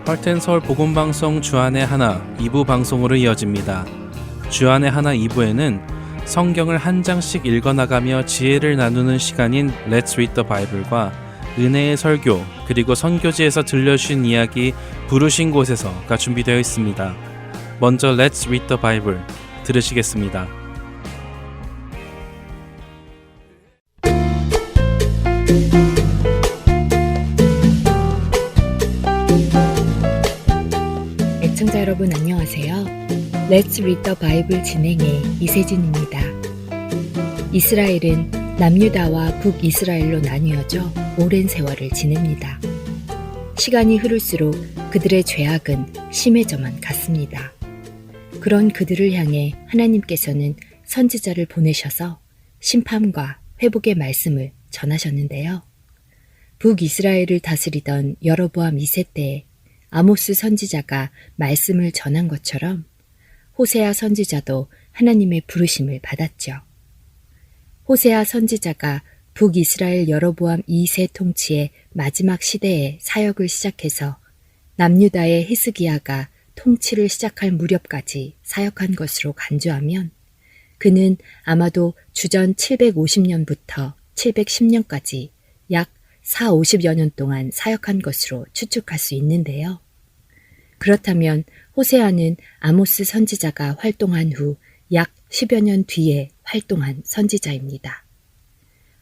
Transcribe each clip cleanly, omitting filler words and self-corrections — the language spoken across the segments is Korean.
할텐 서울 복음방송 주안의 하나 2부 방송으로 이어집니다. 주안의 하나 2부에는 성경을 한 장씩 읽어나가며 지혜를 나누는 시간인 Let's Read the Bible과 은혜의 설교 그리고 선교지에서 들려주신 이야기 부르신 곳에서가 준비되어 있습니다. 먼저 Let's Read the Bible 들으시겠습니다. 애청자 여러분 안녕하세요. Let's Read the Bible 진행의 이세진입니다. 이스라엘은 남유다와 북이스라엘로 나뉘어져 오랜 세월을 지냅니다. 시간이 흐를수록 그들의 죄악은 심해져만 갔습니다. 그런 그들을 향해 하나님께서는 선지자를 보내셔서 심판과 회복의 말씀을 전하셨는데요. 북이스라엘을 다스리던 여로보암 2세 때에 아모스 선지자가 말씀을 전한 것처럼 호세아 선지자도 하나님의 부르심을 받았죠. 호세아 선지자가 북이스라엘 여로보암 2세 통치의 마지막 시대에 사역을 시작해서 남유다의 히스기야가 통치를 시작할 무렵까지 사역한 것으로 간주하면 그는 아마도 주전 750년부터 710년까지 약 40-50여 년 동안 사역한 것으로 추측할 수 있는데요. 그렇다면 호세아는 아모스 선지자가 활동한 후 약 10여 년 뒤에 활동한 선지자입니다.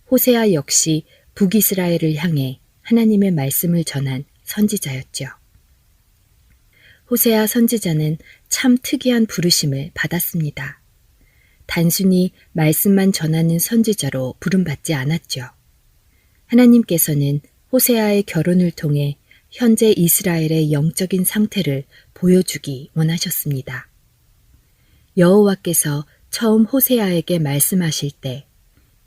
호세아 역시 북이스라엘을 향해 하나님의 말씀을 전한 선지자였죠. 호세아 선지자는 참 특이한 부르심을 받았습니다. 단순히 말씀만 전하는 선지자로 부름받지 않았죠. 하나님께서는 호세아의 결혼을 통해 현재 이스라엘의 영적인 상태를 보여주기 원하셨습니다. 여호와께서 처음 호세아에게 말씀하실 때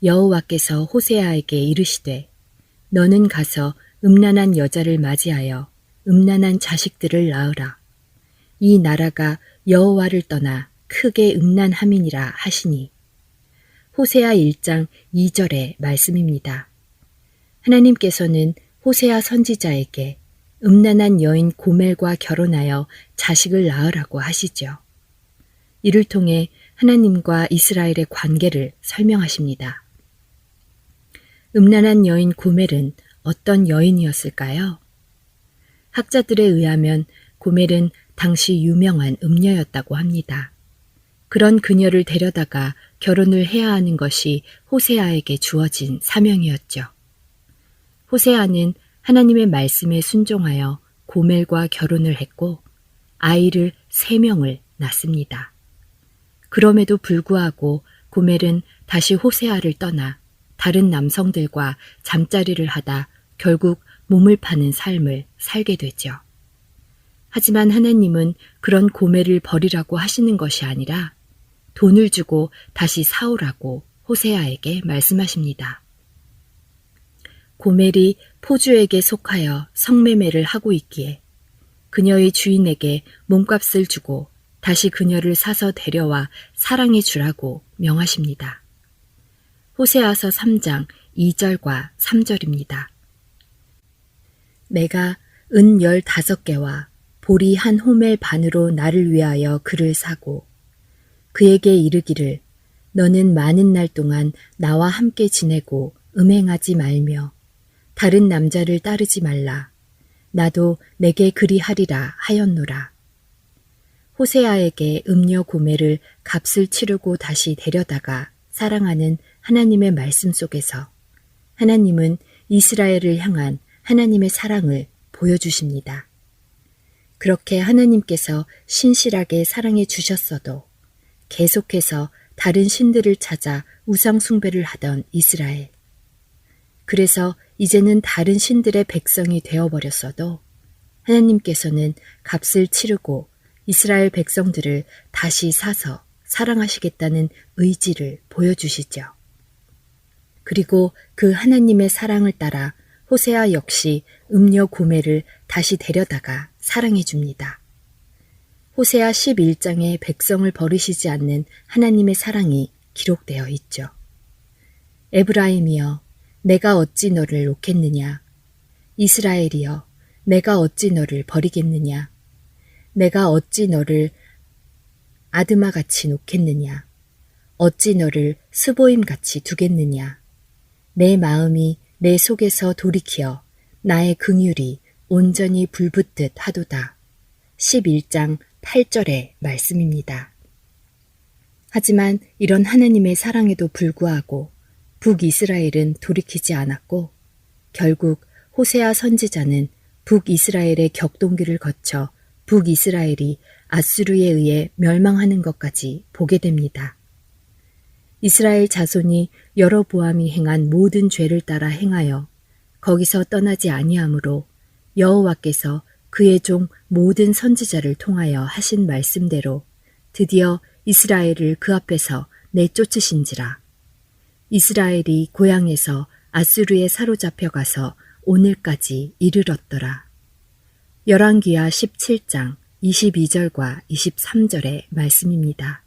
여호와께서 호세아에게 이르시되 너는 가서 음란한 여자를 맞이하여 음란한 자식들을 낳으라. 이 나라가 여호와를 떠나 크게 음란함이니라 하시니 호세아 1장 2절의 말씀입니다. 하나님께서는 호세아 선지자에게 음란한 여인 고멜과 결혼하여 자식을 낳으라고 하시죠. 이를 통해 하나님과 이스라엘의 관계를 설명하십니다. 음란한 여인 고멜은 어떤 여인이었을까요? 학자들에 의하면 고멜은 당시 유명한 음녀였다고 합니다. 그런 그녀를 데려다가 결혼을 해야 하는 것이 호세아에게 주어진 사명이었죠. 호세아는 하나님의 말씀에 순종하여 고멜과 결혼을 했고 아이를 3명을 낳습니다. 그럼에도 불구하고 고멜은 다시 호세아를 떠나 다른 남성들과 잠자리를 하다 결국 몸을 파는 삶을 살게 되죠. 하지만 하나님은 그런 고멜을 버리라고 하시는 것이 아니라 돈을 주고 다시 사오라고 호세아에게 말씀하십니다. 고멜이 포주에게 속하여 성매매를 하고 있기에 그녀의 주인에게 몸값을 주고 다시 그녀를 사서 데려와 사랑해 주라고 명하십니다. 호세아서 3장 2절과 3절입니다. 내가 은 15개와 보리 한 호멜 반으로 나를 위하여 그를 사고 그에게 이르기를 너는 많은 날 동안 나와 함께 지내고 음행하지 말며 다른 남자를 따르지 말라. 나도 내게 그리하리라 하였노라. 호세아에게 음녀 고멜을 값을 치르고 다시 데려다가 사랑하는 하나님의 말씀 속에서 하나님은 이스라엘을 향한 하나님의 사랑을 보여주십니다. 그렇게 하나님께서 신실하게 사랑해 주셨어도 계속해서 다른 신들을 찾아 우상 숭배를 하던 이스라엘. 그래서 이제는 다른 신들의 백성이 되어버렸어도 하나님께서는 값을 치르고 이스라엘 백성들을 다시 사서 사랑하시겠다는 의지를 보여주시죠. 그리고 그 하나님의 사랑을 따라 호세아 역시 음녀 고멜을 다시 데려다가 사랑해 줍니다. 호세아 11장에 백성을 버리시지 않는 하나님의 사랑이 기록되어 있죠. 에브라임이여 내가 어찌 너를 놓겠느냐. 이스라엘이여 내가 어찌 너를 버리겠느냐? 내가 어찌 너를 아드마같이 놓겠느냐? 어찌 너를 스보임같이 두겠느냐? 내 마음이 내 속에서 돌이키어 나의 긍휼이 온전히 불붙듯 하도다. 11장 8절의 말씀입니다. 하지만 이런 하나님의 사랑에도 불구하고 북이스라엘은 돌이키지 않았고 결국 호세아 선지자는 북이스라엘의 격동기를 거쳐 북이스라엘이 아수르에 의해 멸망하는 것까지 보게 됩니다. 이스라엘 자손이 여로보암이 행한 모든 죄를 따라 행하여 거기서 떠나지 아니하므로 여호와께서 그의 종 모든 선지자를 통하여 하신 말씀대로 드디어 이스라엘을 그 앞에서 내쫓으신지라. 이스라엘이 고향에서 아수르에 사로잡혀 가서 오늘까지 이르렀더라. 열왕기하 17장 22절과 23절의 말씀입니다.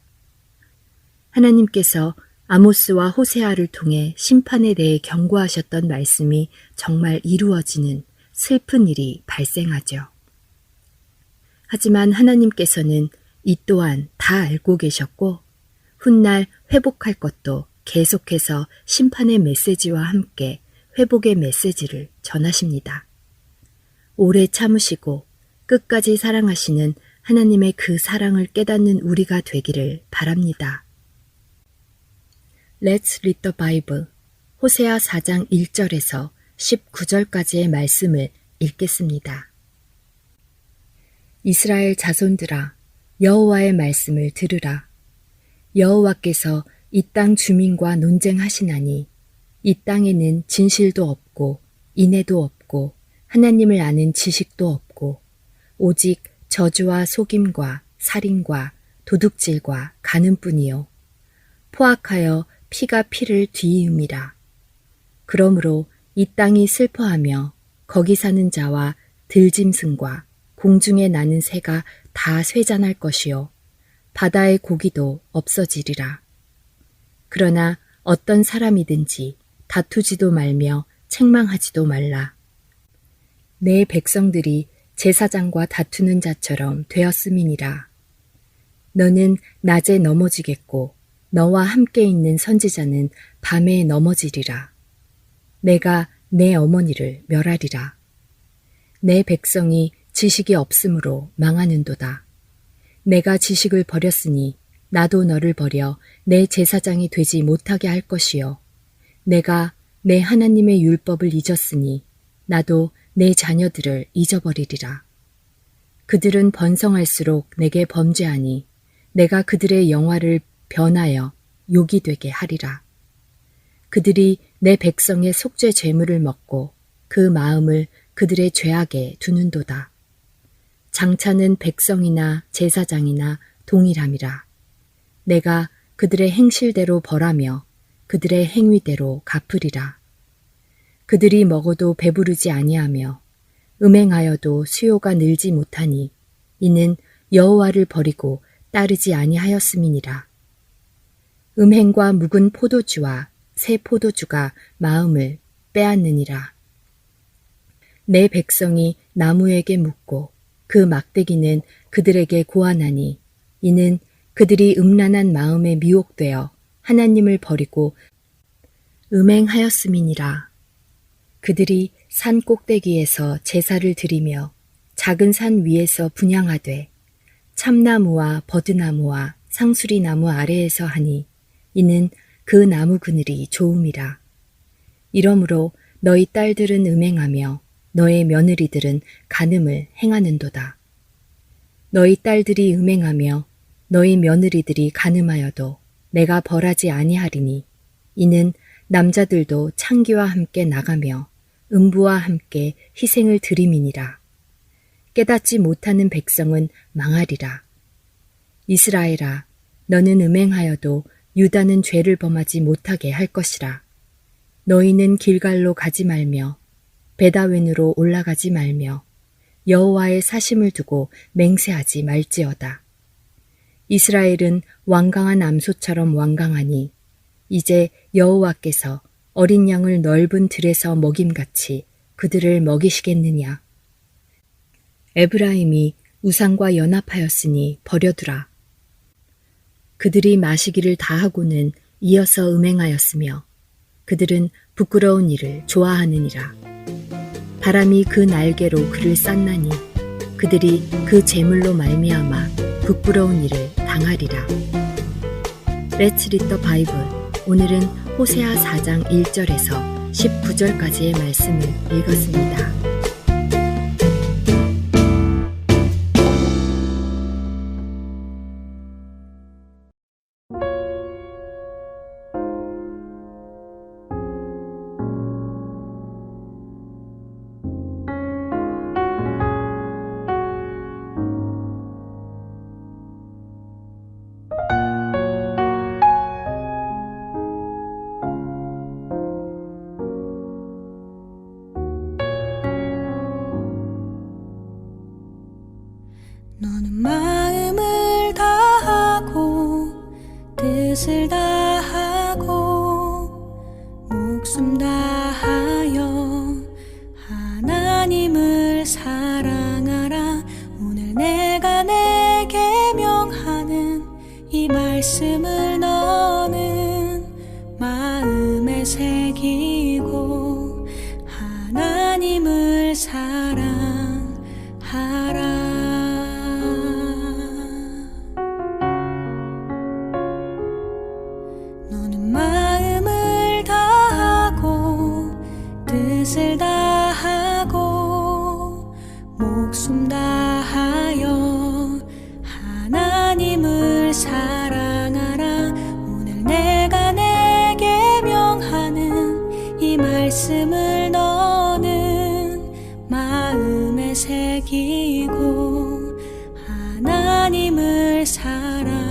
하나님께서 아모스와 호세아를 통해 심판에 대해 경고하셨던 말씀이 정말 이루어지는 슬픈 일이 발생하죠. 하지만 하나님께서는 이 또한 다 알고 계셨고 훗날 회복할 것도 계속해서 심판의 메시지와 함께 회복의 메시지를 전하십니다. 오래 참으시고 끝까지 사랑하시는 하나님의 그 사랑을 깨닫는 우리가 되기를 바랍니다. Let's read the Bible. 호세아 4장 1절에서 19절까지의 말씀을 읽겠습니다. 이스라엘 자손들아, 여호와의 말씀을 들으라. 여호와께서 이 땅 주민과 논쟁하시나니 이 땅에는 진실도 없고 인애도 없고 하나님을 아는 지식도 없고 오직 저주와 속임과 살인과 도둑질과 간음뿐이요 포악하여 피가 피를 뒤이음이라. 그러므로 이 땅이 슬퍼하며 거기 사는 자와 들짐승과 공중에 나는 새가 다 쇠잔할 것이요 바다의 고기도 없어지리라. 그러나 어떤 사람이든지 다투지도 말며 책망하지도 말라. 내 백성들이 제사장과 다투는 자처럼 되었음이니라. 너는 낮에 넘어지겠고 너와 함께 있는 선지자는 밤에 넘어지리라. 내가 내 어머니를 멸하리라. 내 백성이 지식이 없으므로 망하는도다. 내가 지식을 버렸으니 나도 너를 버려 내 제사장이 되지 못하게 할 것이요. 내가 내 하나님의 율법을 잊었으니 나도 내 자녀들을 잊어버리리라. 그들은 번성할수록 내게 범죄하니 내가 그들의 영화를 변하여 욕이 되게 하리라. 그들이 내 백성의 속죄 제물을 먹고 그 마음을 그들의 죄악에 두는도다. 장차는 백성이나 제사장이나 동일함이라. 내가 그들의 행실대로 벌하며 그들의 행위대로 갚으리라. 그들이 먹어도 배부르지 아니하며 음행하여도 수요가 늘지 못하니 이는 여호와를 버리고 따르지 아니하였음이니라. 음행과 묵은 포도주와 새 포도주가 마음을 빼앗느니라. 내 백성이 나무에게 묻고 그 막대기는 그들에게 고하나니 이는 그들이 음란한 마음에 미혹되어 하나님을 버리고 음행하였음이니라. 그들이 산 꼭대기에서 제사를 드리며 작은 산 위에서 분향하되 참나무와 버드나무와 상수리나무 아래에서 하니 이는 그 나무 그늘이 좋음이라. 이러므로 너희 딸들은 음행하며 너의 며느리들은 간음을 행하는도다. 너희 딸들이 음행하며 너희 며느리들이 간음하여도 내가 벌하지 아니하리니 이는 남자들도 창기와 함께 나가며 음부와 함께 희생을 드림이니라. 깨닫지 못하는 백성은 망하리라. 이스라엘아, 너는 음행하여도 유다는 죄를 범하지 못하게 할 것이라. 너희는 길갈로 가지 말며 베다웬으로 올라가지 말며 여호와의 사심을 두고 맹세하지 말지어다. 이스라엘은 완강한 암소처럼 완강하니 이제 여호와께서 어린 양을 넓은 들에서 먹임같이 그들을 먹이시겠느냐. 에브라임이 우상과 연합하였으니 버려두라. 그들이 마시기를 다하고는 이어서 음행하였으며 그들은 부끄러운 일을 좋아하느니라. 바람이 그 날개로 그를 쌌나니 그들이 그 재물로 말미암아 부끄러운 일을 당하리라. Let's read the Bible. 오늘은 호세아 4장 1절에서 19절까지의 말씀을 읽었습니다. 너는 마음을 다하고 뜻을 다하고 목숨 다하여 하나님을 사랑하라. 오늘 내가 내게 명하는 이 말씀을 너는 마음에 새기고 하나님을 사랑하라. 뜻을 다하고 목숨 다하여 하나님을 사랑하라. 오늘 내가 내게 명하는 이 말씀을 너는 마음에 새기고 하나님을 사랑하라.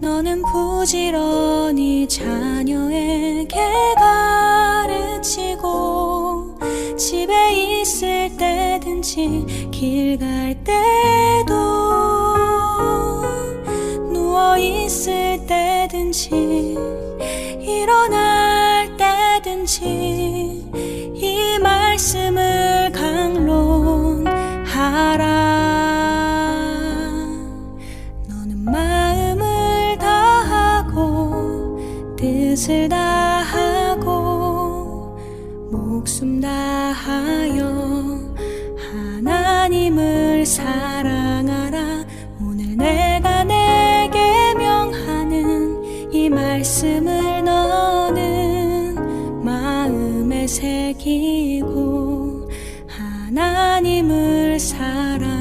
너는 부지런히 자녀에게 가르치고 집에 있을 때든지 길 갈 때도 누워 있을 때든지 일어날 때든지 이 말씀을 강론하라. 뜻을 다하고 목숨 다하여 하나님을 사랑하라. 오늘 내가 내게 명하는 이 말씀을 너는 마음에 새기고 하나님을 사랑하라.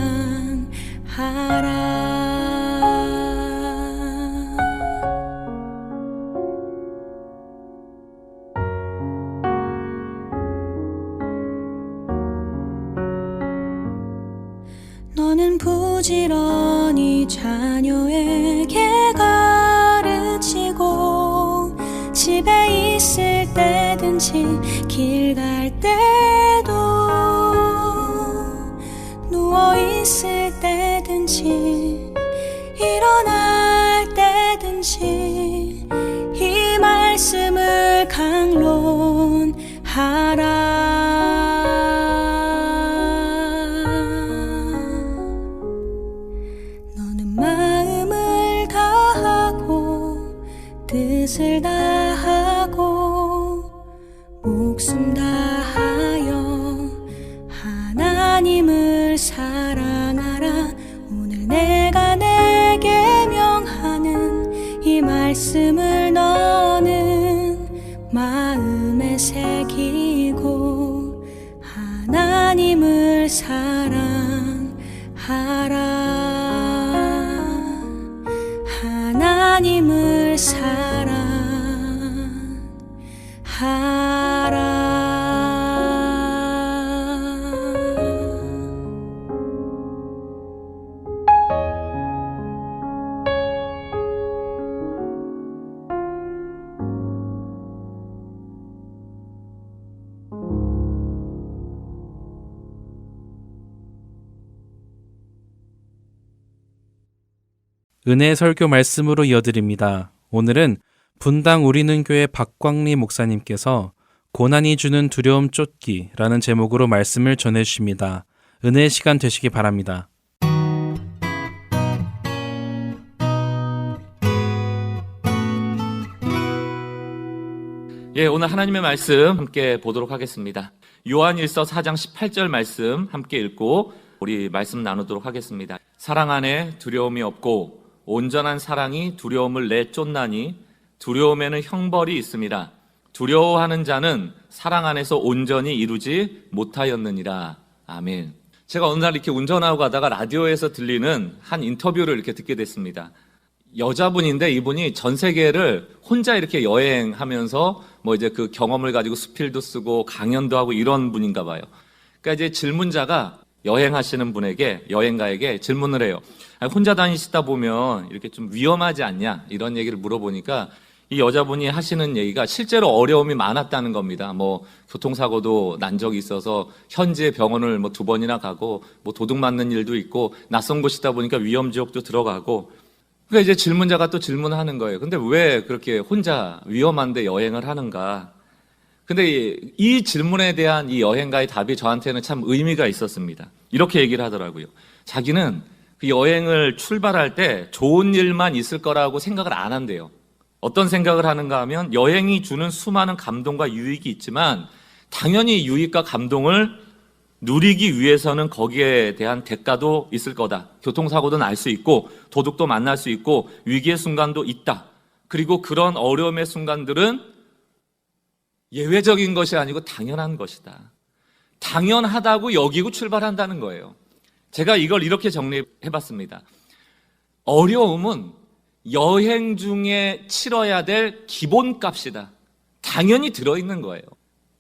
너는 부지런히 자녀에게 가르치고 집에 있을 때든지 길 갈 때도 누워 있을 때든지 일어날 때든지 이 말씀을 강론하라. 뜻을 다하고 목숨 다하여 하나님을 사랑하라. 오늘 내가 내게 명하는 이 말씀을 너는 마음에 새기고 하나님을 사랑하라. 하나님을 사랑하라. 은혜의 설교 말씀으로 이어드립니다. 오늘은 분당 우리는 교회 박광리 목사님께서 고난이 주는 두려움 쫓기라는 제목으로 말씀을 전해주십니다. 은혜의 시간 되시기 바랍니다. 예, 오늘 하나님의 말씀 함께 보도록 하겠습니다. 요한일서 4장 18절 말씀 함께 읽고 우리 말씀 나누도록 하겠습니다. 사랑 안에 두려움이 없고 온전한 사랑이 두려움을 내쫓나니 두려움에는 형벌이 있음이라. 두려워하는 자는 사랑 안에서 온전히 이루지 못하였느니라. 아멘. 제가 어느 날 이렇게 운전하고 가다가 라디오에서 들리는 한 인터뷰를 이렇게 듣게 됐습니다. 여자분인데 이분이 전 세계를 혼자 이렇게 여행하면서 뭐 이제 그 경험을 가지고 수필도 쓰고 강연도 하고 이런 분인가 봐요. 그러니까 이제 질문자가 여행하시는 분에게, 여행가에게 질문을 해요. 아니, 혼자 다니시다 보면 이렇게 좀 위험하지 않냐? 이런 얘기를 물어보니까 이 여자분이 하시는 얘기가 실제로 어려움이 많았다는 겁니다. 뭐 교통사고도 난 적이 있어서 현지의 병원을 뭐 2번이나 가고 뭐 도둑 맞는 일도 있고 낯선 곳이다 보니까 위험 지역도 들어가고. 그러니까 이제 질문자가 또 질문하는 거예요. 근데 왜 그렇게 혼자 위험한데 여행을 하는가? 근데 이 질문에 대한 이 여행가의 답이 저한테는 참 의미가 있었습니다. 이렇게 얘기를 하더라고요. 자기는 그 여행을 출발할 때 좋은 일만 있을 거라고 생각을 안 한대요. 어떤 생각을 하는가 하면 여행이 주는 수많은 감동과 유익이 있지만 당연히 유익과 감동을 누리기 위해서는 거기에 대한 대가도 있을 거다. 교통사고도 날 수 있고 도둑도 만날 수 있고 위기의 순간도 있다. 그리고 그런 어려움의 순간들은 예외적인 것이 아니고 당연한 것이다. 당연하다고 여기고 출발한다는 거예요. 제가 이걸 이렇게 정리해봤습니다. 어려움은 여행 중에 치러야 될 기본값이다. 당연히 들어있는 거예요.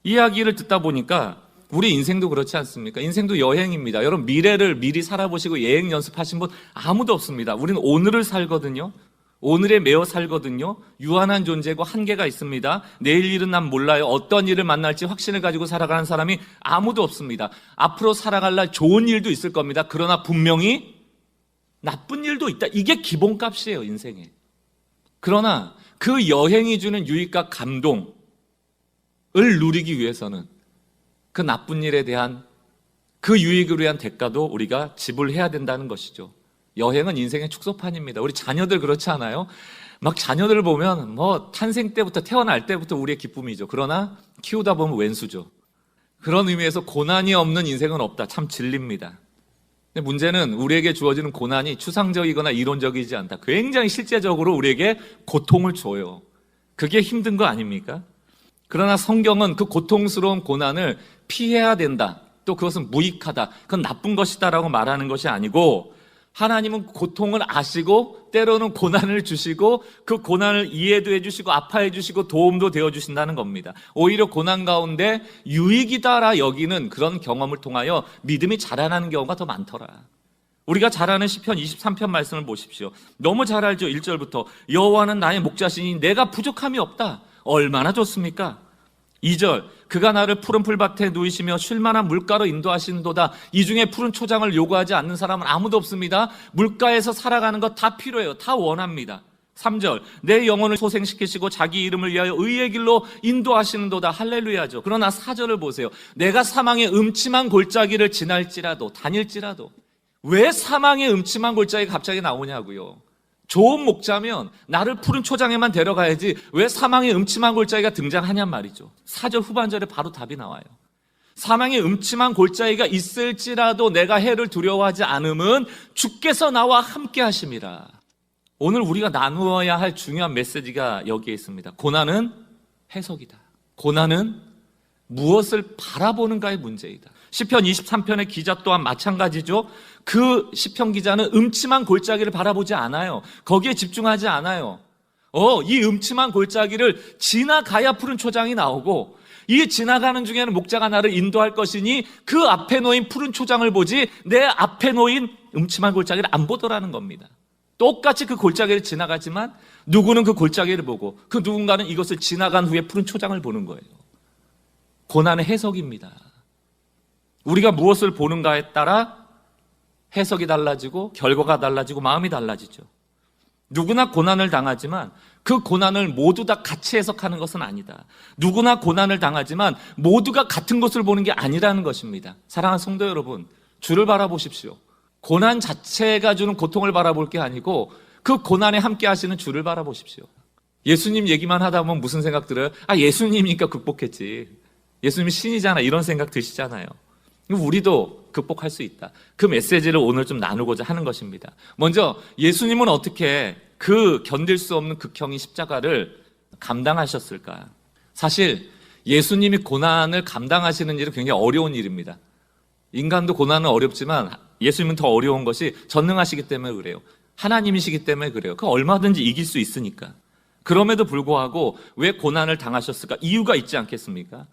이야기를 듣다 보니까 우리 인생도 그렇지 않습니까? 인생도 여행입니다. 여러분 미래를 미리 살아보시고 여행 연습하신 분 아무도 없습니다. 우리는 오늘을 살거든요. 오늘에 매어 살거든요. 유한한 존재고 한계가 있습니다. 내일 일은 난 몰라요. 어떤 일을 만날지 확신을 가지고 살아가는 사람이 아무도 없습니다. 앞으로 살아갈 날 좋은 일도 있을 겁니다. 그러나 분명히 나쁜 일도 있다. 이게 기본값이에요, 인생에. 그러나 그 여행이 주는 유익과 감동을 누리기 위해서는 그 나쁜 일에 대한 그 유익을 위한 대가도 우리가 지불해야 된다는 것이죠. 여행은 인생의 축소판입니다. 우리 자녀들 그렇지 않아요? 막 자녀들을 보면 뭐 탄생 때부터 태어날 때부터 우리의 기쁨이죠. 그러나 키우다 보면 왼수죠. 그런 의미에서 고난이 없는 인생은 없다. 참 진리입니다. 근데 문제는 우리에게 주어지는 고난이 추상적이거나 이론적이지 않다. 굉장히 실제적으로 우리에게 고통을 줘요. 그게 힘든 거 아닙니까? 그러나 성경은 그 고통스러운 고난을 피해야 된다. 또 그것은 무익하다. 그건 나쁜 것이다 라고 말하는 것이 아니고 하나님은 고통을 아시고 때로는 고난을 주시고 그 고난을 이해도 해주시고 아파해 주시고 도움도 되어 주신다는 겁니다. 오히려 고난 가운데 유익이다라 여기는 그런 경험을 통하여 믿음이 자라나는 경우가 더 많더라. 우리가 잘 아는 시편 23편 말씀을 보십시오. 너무 잘 알죠. 1절부터 여호와는 나의 목자시니 내가 부족함이 없다. 얼마나 좋습니까? 2절 그가 나를 푸른 풀밭에 누이시며 쉴만한 물가로 인도하시는도다. 이 중에 푸른 초장을 요구하지 않는 사람은 아무도 없습니다. 물가에서 살아가는 것 다 필요해요. 다 원합니다. 3절 내 영혼을 소생시키시고 자기 이름을 위하여 의의 길로 인도하시는도다. 할렐루야죠. 그러나 4절을 보세요. 내가 사망의 음침한 골짜기를 지날지라도 다닐지라도. 왜 사망의 음침한 골짜기가 갑자기 나오냐고요. 좋은 목자면 나를 푸른 초장에만 데려가야지 왜 사망의 음침한 골짜기가 등장하냔 말이죠. 4절 후반절에 바로 답이 나와요. 사망의 음침한 골짜기가 있을지라도 내가 해를 두려워하지 않음은 주께서 나와 함께 하심이라. 오늘 우리가 나누어야 할 중요한 메시지가 여기에 있습니다. 고난은 해석이다. 고난은 무엇을 바라보는가의 문제이다. 시편 23편의 기자 또한 마찬가지죠. 그 시편 기자는 음침한 골짜기를 바라보지 않아요. 거기에 집중하지 않아요. 이 음침한 골짜기를 지나가야 푸른 초장이 나오고 이 지나가는 중에는 목자가 나를 인도할 것이니 그 앞에 놓인 푸른 초장을 보지 내 앞에 놓인 음침한 골짜기를 안 보더라는 겁니다. 똑같이 그 골짜기를 지나가지만 누구는 그 골짜기를 보고 그 누군가는 이것을 지나간 후에 푸른 초장을 보는 거예요. 고난의 해석입니다. 우리가 무엇을 보는가에 따라 해석이 달라지고 결과가 달라지고 마음이 달라지죠. 누구나 고난을 당하지만 그 고난을 모두 다 같이 해석하는 것은 아니다. 누구나 고난을 당하지만 모두가 같은 것을 보는 게 아니라는 것입니다. 사랑하는 성도 여러분, 주를 바라보십시오. 고난 자체가 주는 고통을 바라볼 게 아니고 그 고난에 함께 하시는 주를 바라보십시오. 예수님 얘기만 하다 보면 무슨 생각 들어요? 예수님이니까 극복했지. 예수님이 신이잖아. 이런 생각 드시잖아요. 우리도 극복할 수 있다. 그 메시지를 오늘 좀 나누고자 하는 것입니다. 먼저 예수님은 어떻게 그 견딜 수 없는 극형인 십자가를 감당하셨을까? 사실 예수님이 고난을 감당하시는 일은 굉장히 어려운 일입니다. 인간도 고난은 어렵지만 예수님은 더 어려운 것이 전능하시기 때문에 그래요. 하나님이시기 때문에 그래요. 그 얼마든지 이길 수 있으니까. 그럼에도 불구하고 왜 고난을 당하셨을까? 이유가 있지 않겠습니까?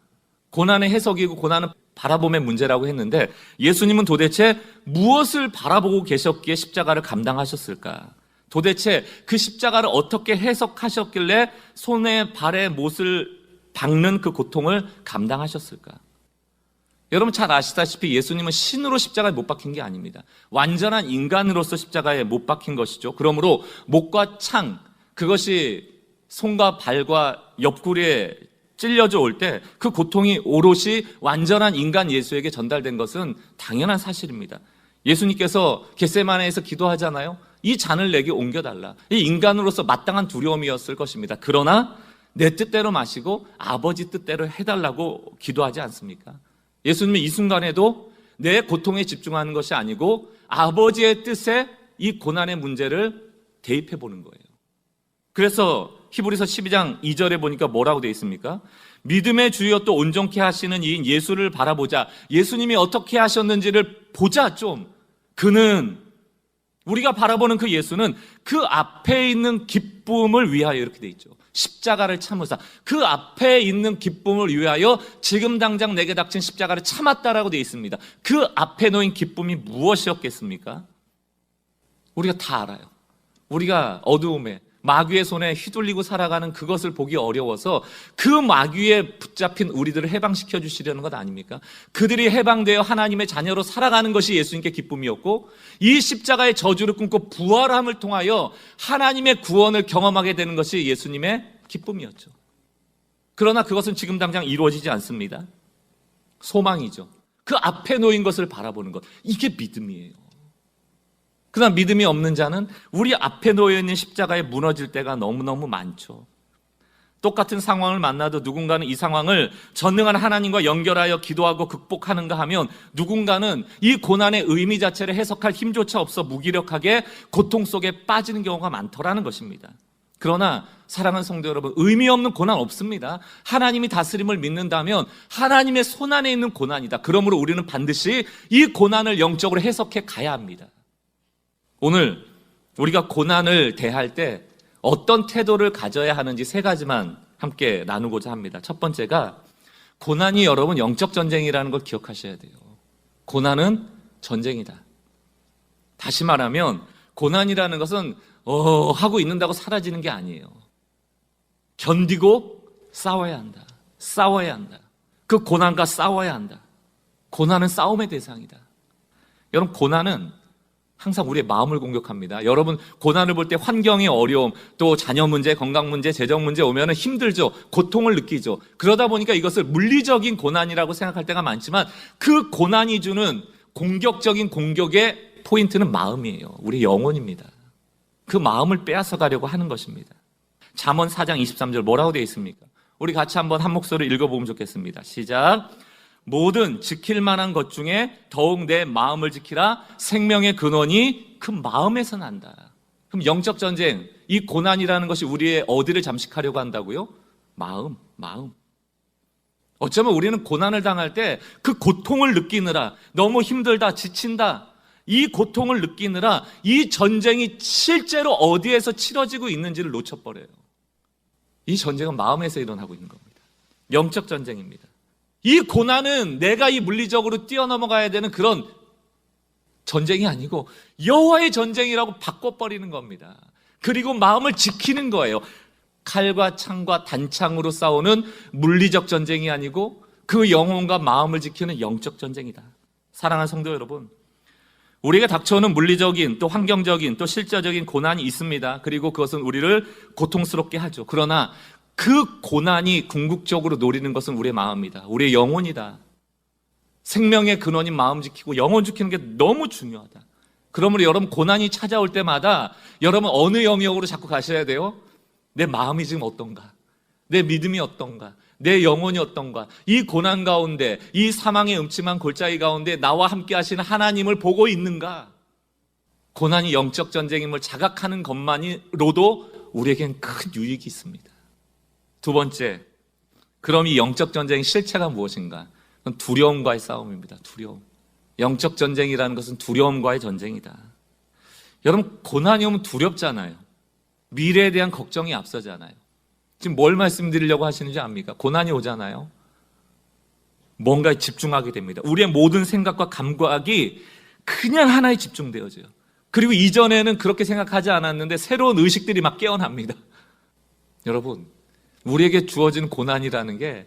고난의 해석이고 고난은 바라봄의 문제라고 했는데 예수님은 도대체 무엇을 바라보고 계셨기에 십자가를 감당하셨을까? 도대체 그 십자가를 어떻게 해석하셨길래 손에 발에 못을 박는 그 고통을 감당하셨을까? 여러분 잘 아시다시피 예수님은 신으로 십자가에 못 박힌 게 아닙니다. 완전한 인간으로서 십자가에 못 박힌 것이죠. 그러므로 목과 창, 그것이 손과 발과 옆구리에 찔려져 올 때 그 고통이 오롯이 완전한 인간 예수에게 전달된 것은 당연한 사실입니다. 예수님께서 겟세마네에서 기도하잖아요. 이 잔을 내게 옮겨달라. 이 인간으로서 마땅한 두려움이었을 것입니다. 그러나 내 뜻대로 마시고 아버지 뜻대로 해달라고 기도하지 않습니까? 예수님은 이 순간에도 내 고통에 집중하는 것이 아니고 아버지의 뜻에 이 고난의 문제를 대입해 보는 거예요. 그래서 히브리서 12장 2절에 보니까 뭐라고 되어 있습니까? 믿음의 주여 또 온전케 하시는 이인 예수를 바라보자. 예수님이 어떻게 하셨는지를 보자 좀. 그는 우리가 바라보는 그 예수는 그 앞에 있는 기쁨을 위하여 이렇게 되어 있죠. 십자가를 참으사 그 앞에 있는 기쁨을 위하여 지금 당장 내게 닥친 십자가를 참았다라고 되어 있습니다. 그 앞에 놓인 기쁨이 무엇이었겠습니까? 우리가 다 알아요. 우리가 어두움에 마귀의 손에 휘둘리고 살아가는 그것을 보기 어려워서 그 마귀에 붙잡힌 우리들을 해방시켜 주시려는 것 아닙니까? 그들이 해방되어 하나님의 자녀로 살아가는 것이 예수님께 기쁨이었고 이 십자가의 저주를 끊고 부활함을 통하여 하나님의 구원을 경험하게 되는 것이 예수님의 기쁨이었죠. 그러나 그것은 지금 당장 이루어지지 않습니다. 소망이죠. 그 앞에 놓인 것을 바라보는 것. 이게 믿음이에요. 그러나 믿음이 없는 자는 우리 앞에 놓여있는 십자가에 무너질 때가 너무너무 많죠. 똑같은 상황을 만나도 누군가는 이 상황을 전능한 하나님과 연결하여 기도하고 극복하는가 하면 누군가는 이 고난의 의미 자체를 해석할 힘조차 없어 무기력하게 고통 속에 빠지는 경우가 많더라는 것입니다. 그러나 사랑하는 성도 여러분, 의미 없는 고난 없습니다. 하나님이 다스림을 믿는다면 하나님의 손안에 있는 고난이다. 그러므로 우리는 반드시 이 고난을 영적으로 해석해 가야 합니다. 오늘 우리가 고난을 대할 때 어떤 태도를 가져야 하는지 세 가지만 함께 나누고자 합니다. 첫 번째가 고난이 여러분 영적 전쟁이라는 걸 기억하셔야 돼요. 고난은 전쟁이다. 다시 말하면 고난이라는 것은 하고 있는다고 사라지는 게 아니에요. 견디고 싸워야 한다. 싸워야 한다. 그 고난과 싸워야 한다. 고난은 싸움의 대상이다. 여러분 고난은 항상 우리의 마음을 공격합니다. 여러분 고난을 볼 때 환경의 어려움, 또 자녀 문제, 건강 문제, 재정 문제 오면 힘들죠. 고통을 느끼죠. 그러다 보니까 이것을 물리적인 고난이라고 생각할 때가 많지만 그 고난이 주는 공격적인 공격의 포인트는 마음이에요. 우리 영혼입니다. 그 마음을 빼앗아 가려고 하는 것입니다. 잠언 4장 23절 뭐라고 되어 있습니까? 우리 같이 한번 한 목소리로 읽어보면 좋겠습니다. 시작. 모든 지킬 만한 것 중에 더욱 내 마음을 지키라. 생명의 근원이 그 마음에서 난다. 그럼 영적 전쟁, 이 고난이라는 것이 우리의 어디를 잠식하려고 한다고요? 마음. 어쩌면 우리는 고난을 당할 때 그 고통을 느끼느라 너무 힘들다, 지친다, 이 고통을 느끼느라 이 전쟁이 실제로 어디에서 치러지고 있는지를 놓쳐버려요. 이 전쟁은 마음에서 일어나고 있는 겁니다. 영적 전쟁입니다. 이 고난은 내가 이 물리적으로 뛰어넘어가야 되는 그런 전쟁이 아니고 여호와의 전쟁이라고 바꿔버리는 겁니다. 그리고 마음을 지키는 거예요. 칼과 창과 단창으로 싸우는 물리적 전쟁이 아니고 그 영혼과 마음을 지키는 영적 전쟁이다. 사랑하는 성도 여러분, 우리에게 닥쳐오는 물리적인 또 환경적인 또 실제적인 고난이 있습니다. 그리고 그것은 우리를 고통스럽게 하죠. 그러나 그 고난이 궁극적으로 노리는 것은 우리의 마음이다. 우리의 영혼이다. 생명의 근원인 마음 지키고 영혼 지키는 게 너무 중요하다. 그러므로 여러분 고난이 찾아올 때마다 여러분 어느 영역으로 자꾸 가셔야 돼요? 내 마음이 지금 어떤가? 내 믿음이 어떤가? 내 영혼이 어떤가? 이 고난 가운데, 이 사망의 음침한 골짜기 가운데 나와 함께 하시는 하나님을 보고 있는가? 고난이 영적 전쟁임을 자각하는 것만으로도 우리에겐 큰 유익이 있습니다. 두 번째, 그럼 이 영적 전쟁의 실체가 무엇인가? 그건 두려움과의 싸움입니다. 두려움. 영적 전쟁이라는 것은 두려움과의 전쟁이다. 여러분, 고난이 오면 두렵잖아요. 미래에 대한 걱정이 앞서잖아요. 지금 뭘 말씀드리려고 하시는지 압니까? 고난이 오잖아요. 뭔가에 집중하게 됩니다. 우리의 모든 생각과 감각이 그냥 하나에 집중되어져요. 그리고 이전에는 그렇게 생각하지 않았는데 새로운 의식들이 막 깨어납니다. 여러분, 우리에게 주어진 고난이라는 게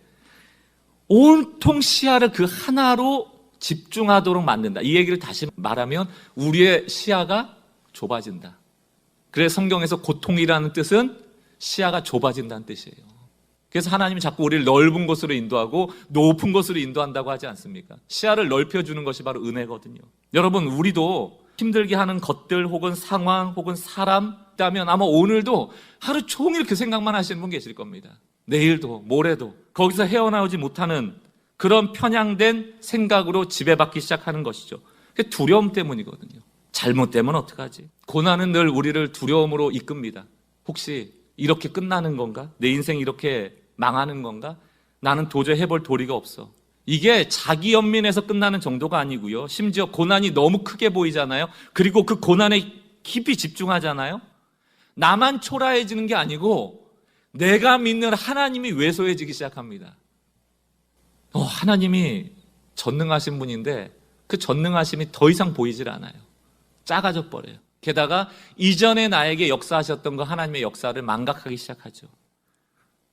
온통 시야를 그 하나로 집중하도록 만든다. 이 얘기를 다시 말하면 우리의 시야가 좁아진다. 그래서 성경에서 고통이라는 뜻은 시야가 좁아진다는 뜻이에요. 그래서 하나님이 자꾸 우리를 넓은 곳으로 인도하고 높은 곳으로 인도한다고 하지 않습니까? 시야를 넓혀주는 것이 바로 은혜거든요. 여러분, 우리도 힘들게 하는 것들 혹은 상황 혹은 사람 있다면 아마 오늘도 하루 종일 그 생각만 하시는 분 계실 겁니다. 내일도 모레도 거기서 헤어나오지 못하는 그런 편향된 생각으로 지배받기 시작하는 것이죠. 그게 두려움 때문이거든요. 잘못되면 어떡하지? 고난은 늘 우리를 두려움으로 이끕니다. 혹시 이렇게 끝나는 건가? 내 인생이 이렇게 망하는 건가? 나는 도저히 해볼 도리가 없어. 이게 자기 연민에서 끝나는 정도가 아니고요. 심지어 고난이 너무 크게 보이잖아요. 그리고 그 고난에 깊이 집중하잖아요. 나만 초라해지는 게 아니고 내가 믿는 하나님이 왜소해지기 시작합니다. 하나님이 전능하신 분인데 그 전능하심이 더 이상 보이질 않아요. 작아져 버려요. 게다가 이전에 나에게 역사하셨던 그 하나님의 역사를 망각하기 시작하죠.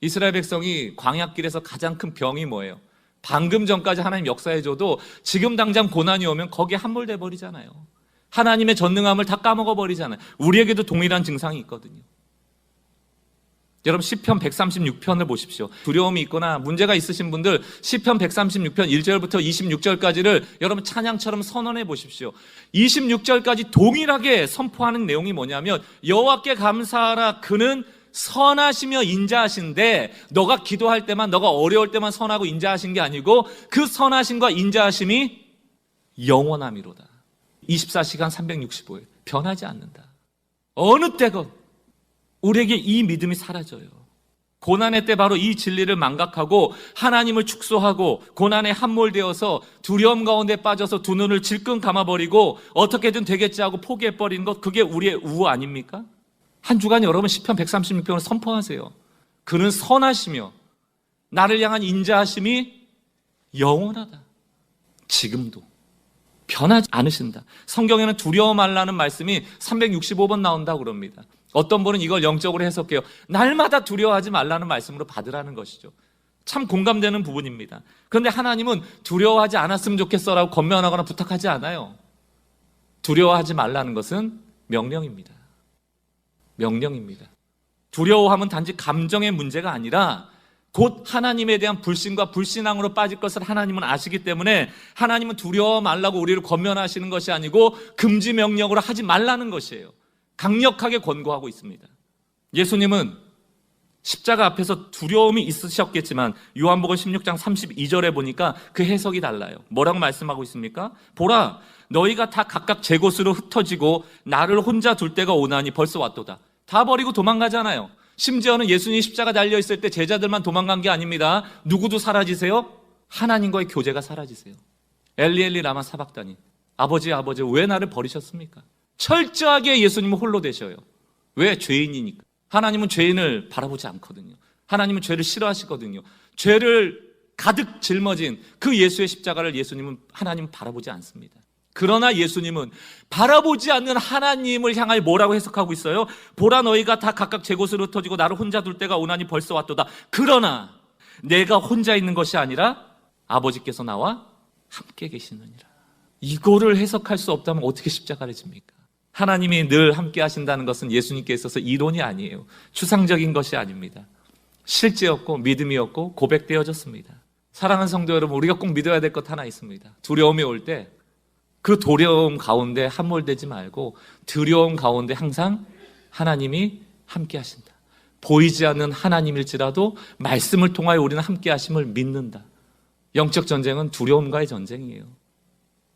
이스라엘 백성이 광야길에서 가장 큰 병이 뭐예요? 방금 전까지 하나님 역사해줘도 지금 당장 고난이 오면 거기에 함몰돼 버리잖아요. 하나님의 전능함을 다 까먹어 버리잖아요. 우리에게도 동일한 증상이 있거든요. 여러분, 시편 136편을 보십시오. 두려움이 있거나 문제가 있으신 분들 시편 136편 1절부터 26절까지를 여러분 찬양처럼 선언해 보십시오. 26절까지 동일하게 선포하는 내용이 뭐냐면 여호와께 감사하라, 그는 선하시며 인자하신데, 너가 기도할 때만, 너가 어려울 때만 선하고 인자하신 게 아니고 그 선하심과 인자하심이 영원함이로다. 24시간 365일 변하지 않는다. 어느 때건 우리에게 이 믿음이 사라져요. 고난의 때 바로 이 진리를 망각하고 하나님을 축소하고 고난에 함몰되어서 두려움 가운데 빠져서 두 눈을 질끈 감아버리고 어떻게든 되겠지 하고 포기해버리는 것, 그게 우리의 우호 아닙니까? 한 주간 여러분 시편 136편을 선포하세요. 그는 선하시며 나를 향한 인자하심이 영원하다. 지금도 변하지 않으신다. 성경에는 두려워 말라는 말씀이 365번 나온다고 그럽니다. 어떤 분은 이걸 영적으로 해석해요. 날마다 두려워하지 말라는 말씀으로 받으라는 것이죠. 참 공감되는 부분입니다. 그런데 하나님은 두려워하지 않았으면 좋겠어라고 권면하거나 부탁하지 않아요. 두려워하지 말라는 것은 명령입니다. 명령입니다. 두려워함은 단지 감정의 문제가 아니라 곧 하나님에 대한 불신과 불신앙으로 빠질 것을 하나님은 아시기 때문에 하나님은 두려워 말라고 우리를 권면하시는 것이 아니고 금지 명령으로 하지 말라는 것이에요. 강력하게 권고하고 있습니다. 예수님은 십자가 앞에서 두려움이 있으셨겠지만 요한복음 16장 32절에 보니까 그 해석이 달라요. 뭐라고 말씀하고 있습니까? 보라, 너희가 다 각각 제 곳으로 흩어지고 나를 혼자 둘 때가 오나니 벌써 왔도다. 다 버리고 도망가잖아요. 심지어는 예수님이 십자가 달려있을 때 제자들만 도망간 게 아닙니다. 누구도 사라지세요? 하나님과의 교제가 사라지세요. 엘리 엘리 라마 사박다니, 아버지 아버지 왜 나를 버리셨습니까? 철저하게 예수님은 홀로 되셔요. 왜? 죄인이니까. 하나님은 죄인을 바라보지 않거든요. 하나님은 죄를 싫어하시거든요. 죄를 가득 짊어진 그 예수의 십자가를 하나님은 바라보지 않습니다. 그러나 예수님은 바라보지 않는 하나님을 향하여 뭐라고 해석하고 있어요? 보라, 너희가 다 각각 제 곳으로 흩어지고 나를 혼자 둘 때가 오나니 벌써 왔도다. 그러나 내가 혼자 있는 것이 아니라 아버지께서 나와 함께 계시느니라. 이거를 해석할 수 없다면 어떻게 십자가를 집니까? 하나님이 늘 함께 하신다는 것은 예수님께 있어서 이론이 아니에요. 추상적인 것이 아닙니다. 실제였고 믿음이었고 고백되어졌습니다. 사랑하는 성도 여러분, 우리가 꼭 믿어야 될 것 하나 있습니다. 두려움이 올 때 그 두려움 가운데 함몰되지 말고 두려움 가운데 항상 하나님이 함께 하신다. 보이지 않는 하나님일지라도 말씀을 통하여 우리는 함께 하심을 믿는다. 영적 전쟁은 두려움과의 전쟁이에요.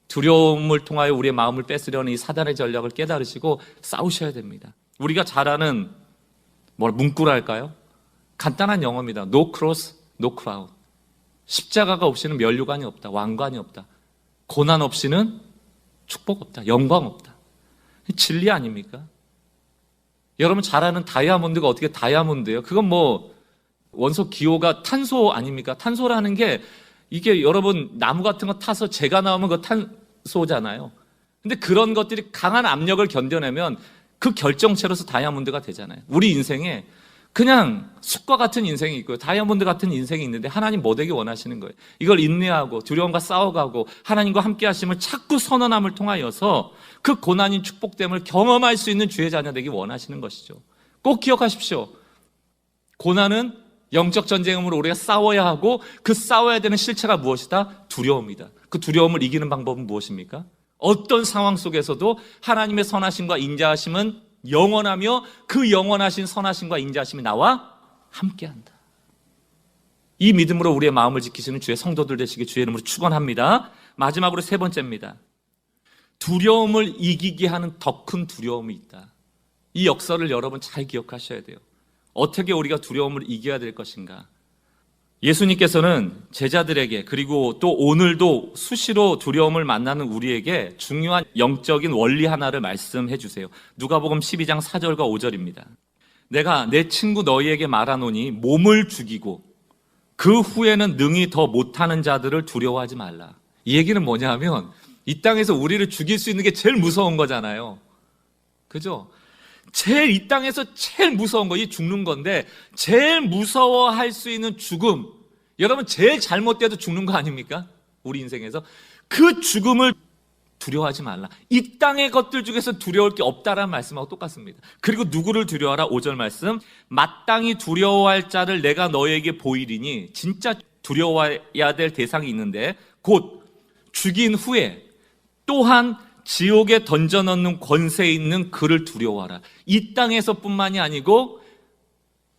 두려움을 통하여 우리의 마음을 뺏으려는 이 사단의 전략을 깨달으시고 싸우셔야 됩니다. 우리가 잘 아는 문구랄까요? 간단한 영어입니다. No cross, no crown. 십자가가 없이는 면류관이 없다. 왕관이 없다. 고난 없이는 축복 없다. 영광 없다. 진리 아닙니까? 여러분 잘 아는 다이아몬드가 어떻게 다이아몬드예요? 그건 원소 기호가 탄소 아닙니까? 탄소라는 게 이게 여러분 나무 같은 거 타서 재가 나오면 그 탄소잖아요. 근데 그런 것들이 강한 압력을 견뎌내면 그 결정체로서 다이아몬드가 되잖아요. 우리 인생에 그냥 숲과 같은 인생이 있고요. 다이아몬드 같은 인생이 있는데 하나님 뭐 되기 원하시는 거예요? 이걸 인내하고 두려움과 싸워가고 하나님과 함께 하심을 자꾸 선언함을 통하여서 그 고난인 축복됨을 경험할 수 있는 주의 자녀 되기 원하시는 것이죠. 꼭 기억하십시오. 고난은 영적 전쟁으로 우리가 싸워야 하고 그 싸워야 되는 실체가 무엇이다? 두려움이다. 그 두려움을 이기는 방법은 무엇입니까? 어떤 상황 속에서도 하나님의 선하심과 인자하심은 영원하며 그 영원하신 선하심과 인자하심이 나와 함께한다. 이 믿음으로 우리의 마음을 지키시는 주의 성도들 되시길 주의 이름으로 축원합니다. 마지막으로 세 번째입니다. 두려움을 이기게 하는 더 큰 두려움이 있다. 이 역사를 여러분 잘 기억하셔야 돼요. 어떻게 우리가 두려움을 이겨야 될 것인가? 예수님께서는 제자들에게 그리고 또 오늘도 수시로 두려움을 만나는 우리에게 중요한 영적인 원리 하나를 말씀해 주세요. 누가복음 12장 4절과 5절입니다. 내가 내 친구 너희에게 말하노니 몸을 죽이고 그 후에는 능히 더 못하는 자들을 두려워하지 말라. 이 얘기는 뭐냐면 이 땅에서 우리를 죽일 수 있는 게 제일 무서운 거잖아요. 그죠? 이 땅에서 제일 무서운 거, 이 죽는 건데, 제일 무서워할 수 있는 죽음. 여러분, 제일 잘못돼도 죽는 거 아닙니까? 우리 인생에서. 그 죽음을 두려워하지 말라. 이 땅의 것들 중에서 두려울 게 없다라는 말씀하고 똑같습니다. 그리고 누구를 두려워하라? 5절 말씀. 마땅히 두려워할 자를 내가 너에게 보이리니, 진짜 두려워해야 될 대상이 있는데, 곧 죽인 후에 또한 지옥에 던져넣는 권세 있는 그를 두려워하라. 이 땅에서뿐만이 아니고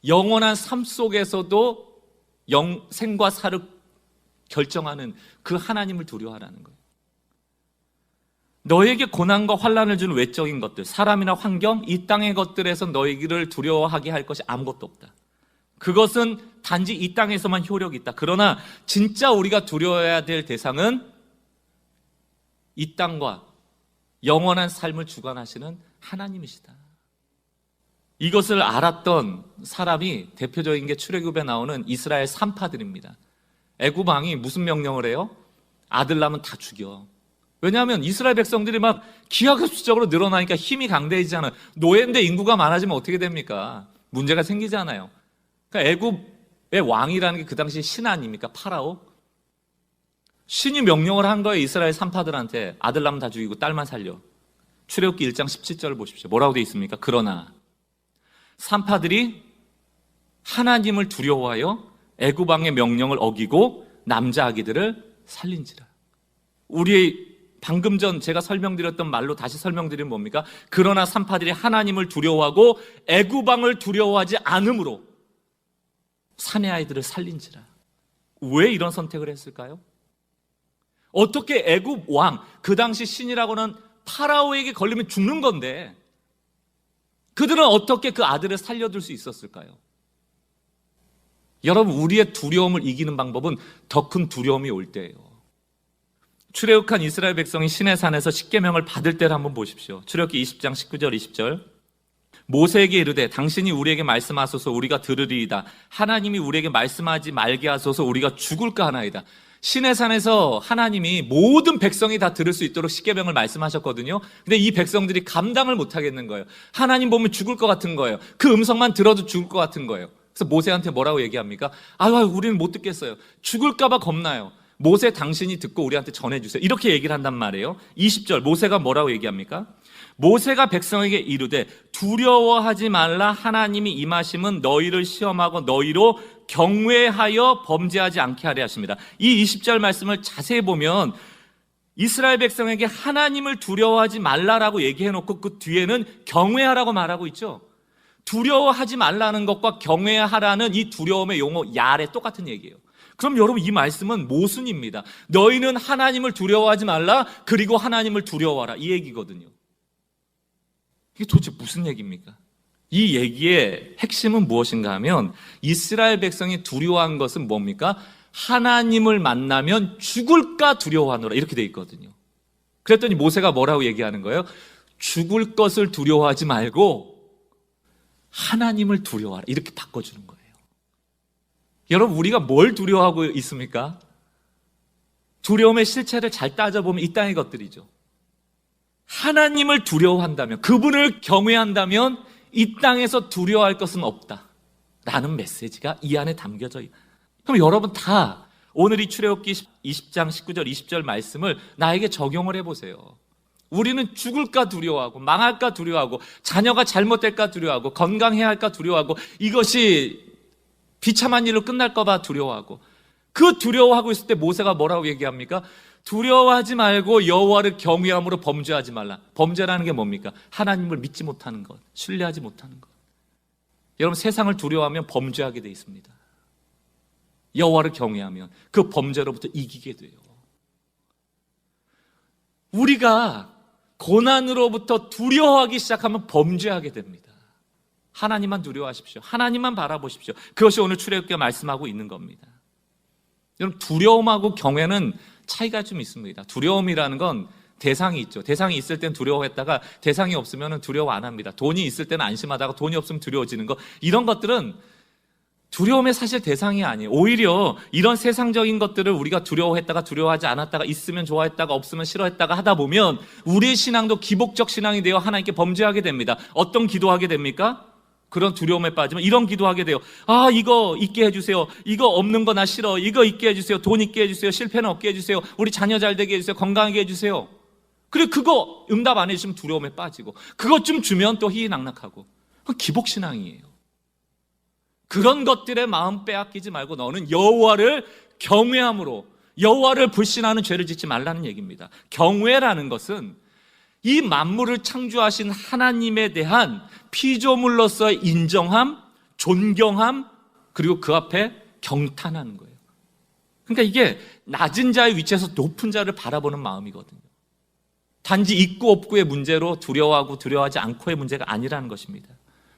영원한 삶 속에서도 생과 사를 결정하는 그 하나님을 두려워하라는 거예요. 너에게 고난과 환난을 주는 외적인 것들, 사람이나 환경, 이 땅의 것들에서 너희를 두려워하게 할 것이 아무것도 없다. 그것은 단지 이 땅에서만 효력이 있다. 그러나 진짜 우리가 두려워해야 될 대상은 이 땅과 영원한 삶을 주관하시는 하나님이시다. 이것을 알았던 사람이 대표적인 게 출애굽에 나오는 이스라엘 산파들입니다. 애굽 왕이 무슨 명령을 해요? 아들 낳으면 다 죽여. 왜냐하면 이스라엘 백성들이 막 기하급수적으로 늘어나니까 힘이 강대해지잖아요. 노예인데 인구가 많아지면 어떻게 됩니까? 문제가 생기잖아요. 그러니까 애굽의 왕이라는 게 그 당시 신 아닙니까? 파라오. 신이 명령을 한 거예요. 이스라엘 산파들한테 아들 낳으면 다 죽이고 딸만 살려. 출애굽기 1장 17절을 보십시오. 뭐라고 되어 있습니까? 그러나 산파들이 하나님을 두려워하여 애굽 왕의 명령을 어기고 남자 아기들을 살린지라. 우리 방금 전 제가 설명드렸던 말로 다시 설명드리면 뭡니까? 그러나 산파들이 하나님을 두려워하고 애굽 왕을 두려워하지 않으므로 사내 아이들을 살린지라. 왜 이런 선택을 했을까요? 어떻게 애굽 왕, 그 당시 신이라고는 파라오에게 걸리면 죽는 건데 그들은 어떻게 그 아들을 살려둘 수 있었을까요? 여러분, 우리의 두려움을 이기는 방법은 더 큰 두려움이 올 때예요. 출애굽한 이스라엘 백성이 시내산에서 십계명을 받을 때를 한번 보십시오. 출애굽기 20장 19절 20절. 모세에게 이르되 당신이 우리에게 말씀하소서 우리가 들으리이다. 하나님이 우리에게 말씀하지 말게 하소서 우리가 죽을까 하나이다. 시내산에서 하나님이 모든 백성이 다 들을 수 있도록 십계명을 말씀하셨거든요. 근데 이 백성들이 감당을 못 하겠는 거예요. 하나님 보면 죽을 것 같은 거예요. 그 음성만 들어도 죽을 것 같은 거예요. 그래서 모세한테 뭐라고 얘기합니까? 우리는 못 듣겠어요. 죽을까 봐 겁나요. 모세 당신이 듣고 우리한테 전해주세요. 이렇게 얘기를 한단 말이에요. 20절 모세가 뭐라고 얘기합니까? 모세가 백성에게 이르되 두려워하지 말라. 하나님이 임하심은 너희를 시험하고 너희로 경외하여 범죄하지 않게 하려 하십니다. 이 20절 말씀을 자세히 보면 이스라엘 백성에게 하나님을 두려워하지 말라라고 얘기해놓고 그 뒤에는 경외하라고 말하고 있죠. 두려워하지 말라는 것과 경외하라는 이 두려움의 용어 야레 똑같은 얘기예요. 그럼 여러분 이 말씀은 모순입니다. 너희는 하나님을 두려워하지 말라, 그리고 하나님을 두려워하라, 이 얘기거든요. 이게 도대체 무슨 얘기입니까? 이 얘기의 핵심은 무엇인가 하면 이스라엘 백성이 두려워한 것은 뭡니까? 하나님을 만나면 죽을까 두려워하노라, 이렇게 돼 있거든요. 그랬더니 모세가 뭐라고 얘기하는 거예요? 죽을 것을 두려워하지 말고 하나님을 두려워하라, 이렇게 바꿔주는 거예요. 여러분, 우리가 뭘 두려워하고 있습니까? 두려움의 실체를 잘 따져보면 이 땅의 것들이죠. 하나님을 두려워한다면, 그분을 경외한다면 이 땅에서 두려워할 것은 없다 라는 메시지가 이 안에 담겨져 있어요. 그럼 여러분 다 오늘 이 출애굽기 20장 19절 20절 말씀을 나에게 적용을 해보세요. 우리는 죽을까 두려워하고, 망할까 두려워하고, 자녀가 잘못될까 두려워하고, 건강해야 할까 두려워하고, 이것이 비참한 일로 끝날까 봐 두려워하고, 그 두려워하고 있을 때 모세가 뭐라고 얘기합니까? 두려워하지 말고 여호와를 경외함으로 범죄하지 말라. 범죄라는 게 뭡니까? 하나님을 믿지 못하는 것, 신뢰하지 못하는 것. 여러분, 세상을 두려워하면 범죄하게 돼 있습니다. 여호와를 경외하면 그 범죄로부터 이기게 돼요. 우리가 고난으로부터 두려워하기 시작하면 범죄하게 됩니다. 하나님만 두려워하십시오. 하나님만 바라보십시오. 그것이 오늘 출애굽기가 말씀하고 있는 겁니다. 여러분, 두려움하고 경외는 차이가 좀 있습니다. 두려움이라는 건 대상이 있죠. 대상이 있을 땐 두려워했다가 대상이 없으면 두려워 안 합니다. 돈이 있을 때는 안심하다가 돈이 없으면 두려워지는 거, 이런 것들은 두려움의 사실 대상이 아니에요. 오히려 이런 세상적인 것들을 우리가 두려워했다가 두려워하지 않았다가, 있으면 좋아했다가 없으면 싫어했다가 하다 보면 우리의 신앙도 기복적 신앙이 되어 하나님께 범죄하게 됩니다. 어떤 기도하게 됩니까? 그런 두려움에 빠지면 이런 기도하게 돼요. 아, 이거 있게 해주세요. 이거 없는 거 나 싫어. 이거 있게 해주세요. 돈 있게 해주세요. 실패는 없게 해주세요. 우리 자녀 잘 되게 해주세요. 건강하게 해주세요. 그리고 그거 응답 안 해주시면 두려움에 빠지고, 그것 좀 주면 또 희희낙낙하고. 그건 기복신앙이에요. 그런 것들에 마음 빼앗기지 말고 너는 여호와를 경외함으로, 여호와를 불신하는 죄를 짓지 말라는 얘기입니다. 경외라는 것은 이 만물을 창조하신 하나님에 대한 피조물로서의 인정함, 존경함, 그리고 그 앞에 경탄하는 거예요. 그러니까 이게 낮은 자의 위치에서 높은 자를 바라보는 마음이거든요. 단지 있고 없고의 문제로 두려워하고 두려워하지 않고의 문제가 아니라는 것입니다.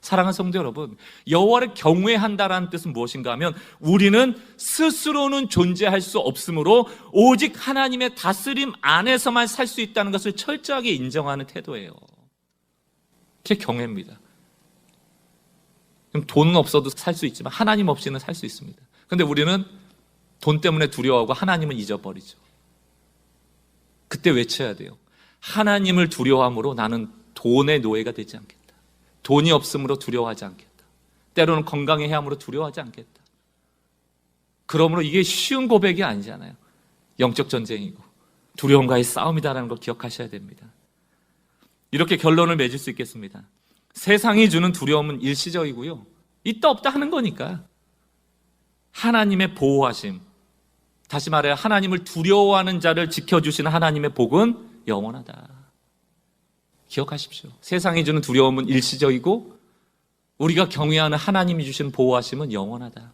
사랑하는 성도 여러분, 여호와를 경외한다라는 뜻은 무엇인가 하면 우리는 스스로는 존재할 수 없으므로 오직 하나님의 다스림 안에서만 살 수 있다는 것을 철저하게 인정하는 태도예요. 제 경외입니다. 돈은 없어도 살 수 있지만 하나님 없이는 살 수 있습니다. 그런데 우리는 돈 때문에 두려워하고 하나님은 잊어버리죠. 그때 외쳐야 돼요. 하나님을 두려워함으로 나는 돈의 노예가 되지 않겠다. 돈이 없으므로 두려워하지 않겠다. 때로는 건강해야 함으로 두려워하지 않겠다. 그러므로 이게 쉬운 고백이 아니잖아요. 영적 전쟁이고 두려움과의 싸움이다라는 걸 기억하셔야 됩니다. 이렇게 결론을 맺을 수 있겠습니다. 세상이 주는 두려움은 일시적이고요, 있다 없다 하는 거니까 하나님의 보호하심, 다시 말해 하나님을 두려워하는 자를 지켜주시는 하나님의 복은 영원하다. 기억하십시오. 세상이 주는 두려움은 일시적이고 우리가 경외하는 하나님이 주시는 보호하심은 영원하다.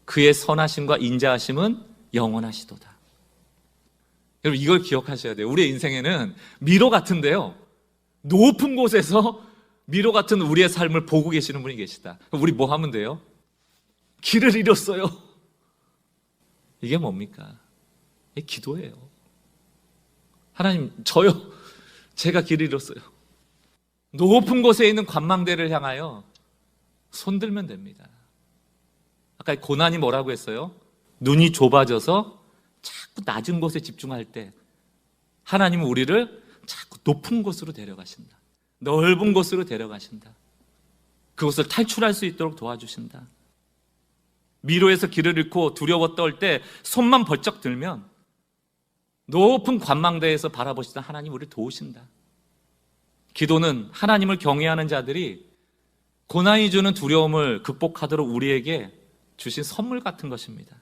그의 선하심과 인자하심은 영원하시도다. 여러분, 이걸 기억하셔야 돼요. 우리의 인생에는 미로 같은데요, 높은 곳에서 미로 같은 우리의 삶을 보고 계시는 분이 계시다. 그럼 우리 뭐 하면 돼요? 길을 잃었어요. 이게 뭡니까? 이게 기도예요. 하나님, 저요, 제가 길을 잃었어요. 높은 곳에 있는 관망대를 향하여 손들면 됩니다. 아까 고난이 뭐라고 했어요? 눈이 좁아져서 자꾸 낮은 곳에 집중할 때 하나님은 우리를 자꾸 높은 곳으로 데려가신다. 넓은 곳으로 데려가신다. 그곳을 탈출할 수 있도록 도와주신다. 미로에서 길을 잃고 두려워 떨 때 손만 벌쩍 들면 높은 관망대에서 바라보시던 하나님 우리를 도우신다. 기도는 하나님을 경외하는 자들이 고난이 주는 두려움을 극복하도록 우리에게 주신 선물 같은 것입니다.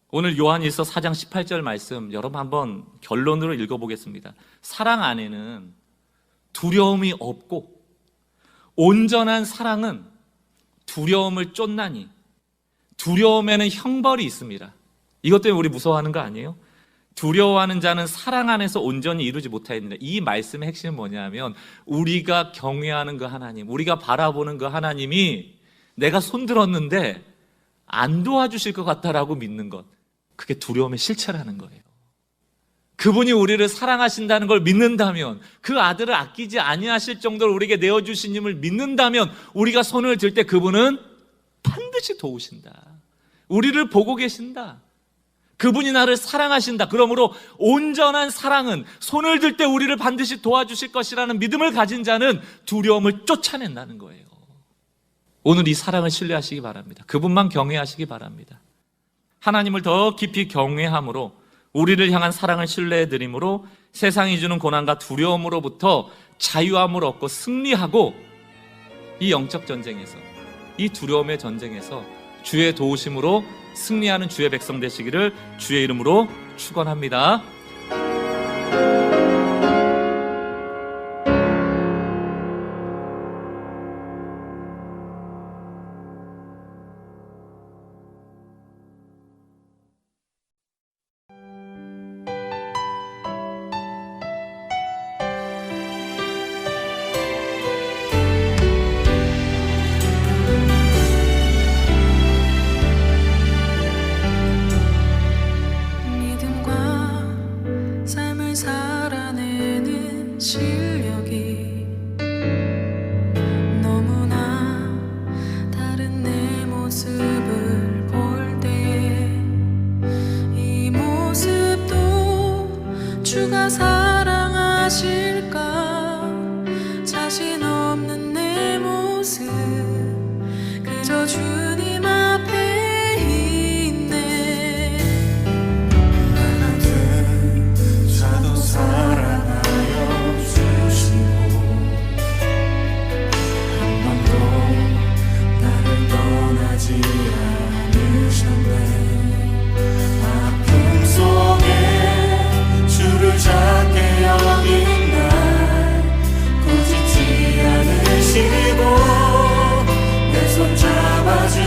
오늘 요한일서 4장 18절 말씀 여러분 한번 결론으로 읽어보겠습니다. 사랑 안에는 두려움이 없고 온전한 사랑은 두려움을 쫓나니 두려움에는 형벌이 있습니다. 이것 때문에 우리 무서워하는 거 아니에요? 두려워하는 자는 사랑 안에서 온전히 이루지 못하였느니라. 이 말씀의 핵심은 뭐냐면 우리가 경외하는 그 하나님, 우리가 바라보는 그 하나님이 내가 손들었는데 안 도와주실 것 같다라고 믿는 것, 그게 두려움의 실체라는 거예요. 그분이 우리를 사랑하신다는 걸 믿는다면, 그 아들을 아끼지 아니하실 정도로 우리에게 내어주신 님을 믿는다면 우리가 손을 들 때 그분은 반드시 도우신다. 우리를 보고 계신다. 그분이 나를 사랑하신다. 그러므로 온전한 사랑은 손을 들 때 우리를 반드시 도와주실 것이라는 믿음을 가진 자는 두려움을 쫓아낸다는 거예요. 오늘 이 사랑을 신뢰하시기 바랍니다. 그분만 경외하시기 바랍니다. 하나님을 더 깊이 경외함으로 우리를 향한 사랑을 신뢰해드림으로 세상이 주는 고난과 두려움으로부터 자유함을 얻고 승리하고 이 영적 전쟁에서, 이 두려움의 전쟁에서 주의 도우심으로 승리하는 주의 백성 되시기를 주의 이름으로 축원합니다. 실력이 너무나 다른 내 모습을 볼 때에 이 모습도 주가 사랑하실까 자신 없는 내 모습 그저 주님 앞에 있네 나 같은 자도 사랑하여 않으셨네. 아픔 속에 주를 작게 여긴 날 꾸짖지 않으시고 내 손 잡아주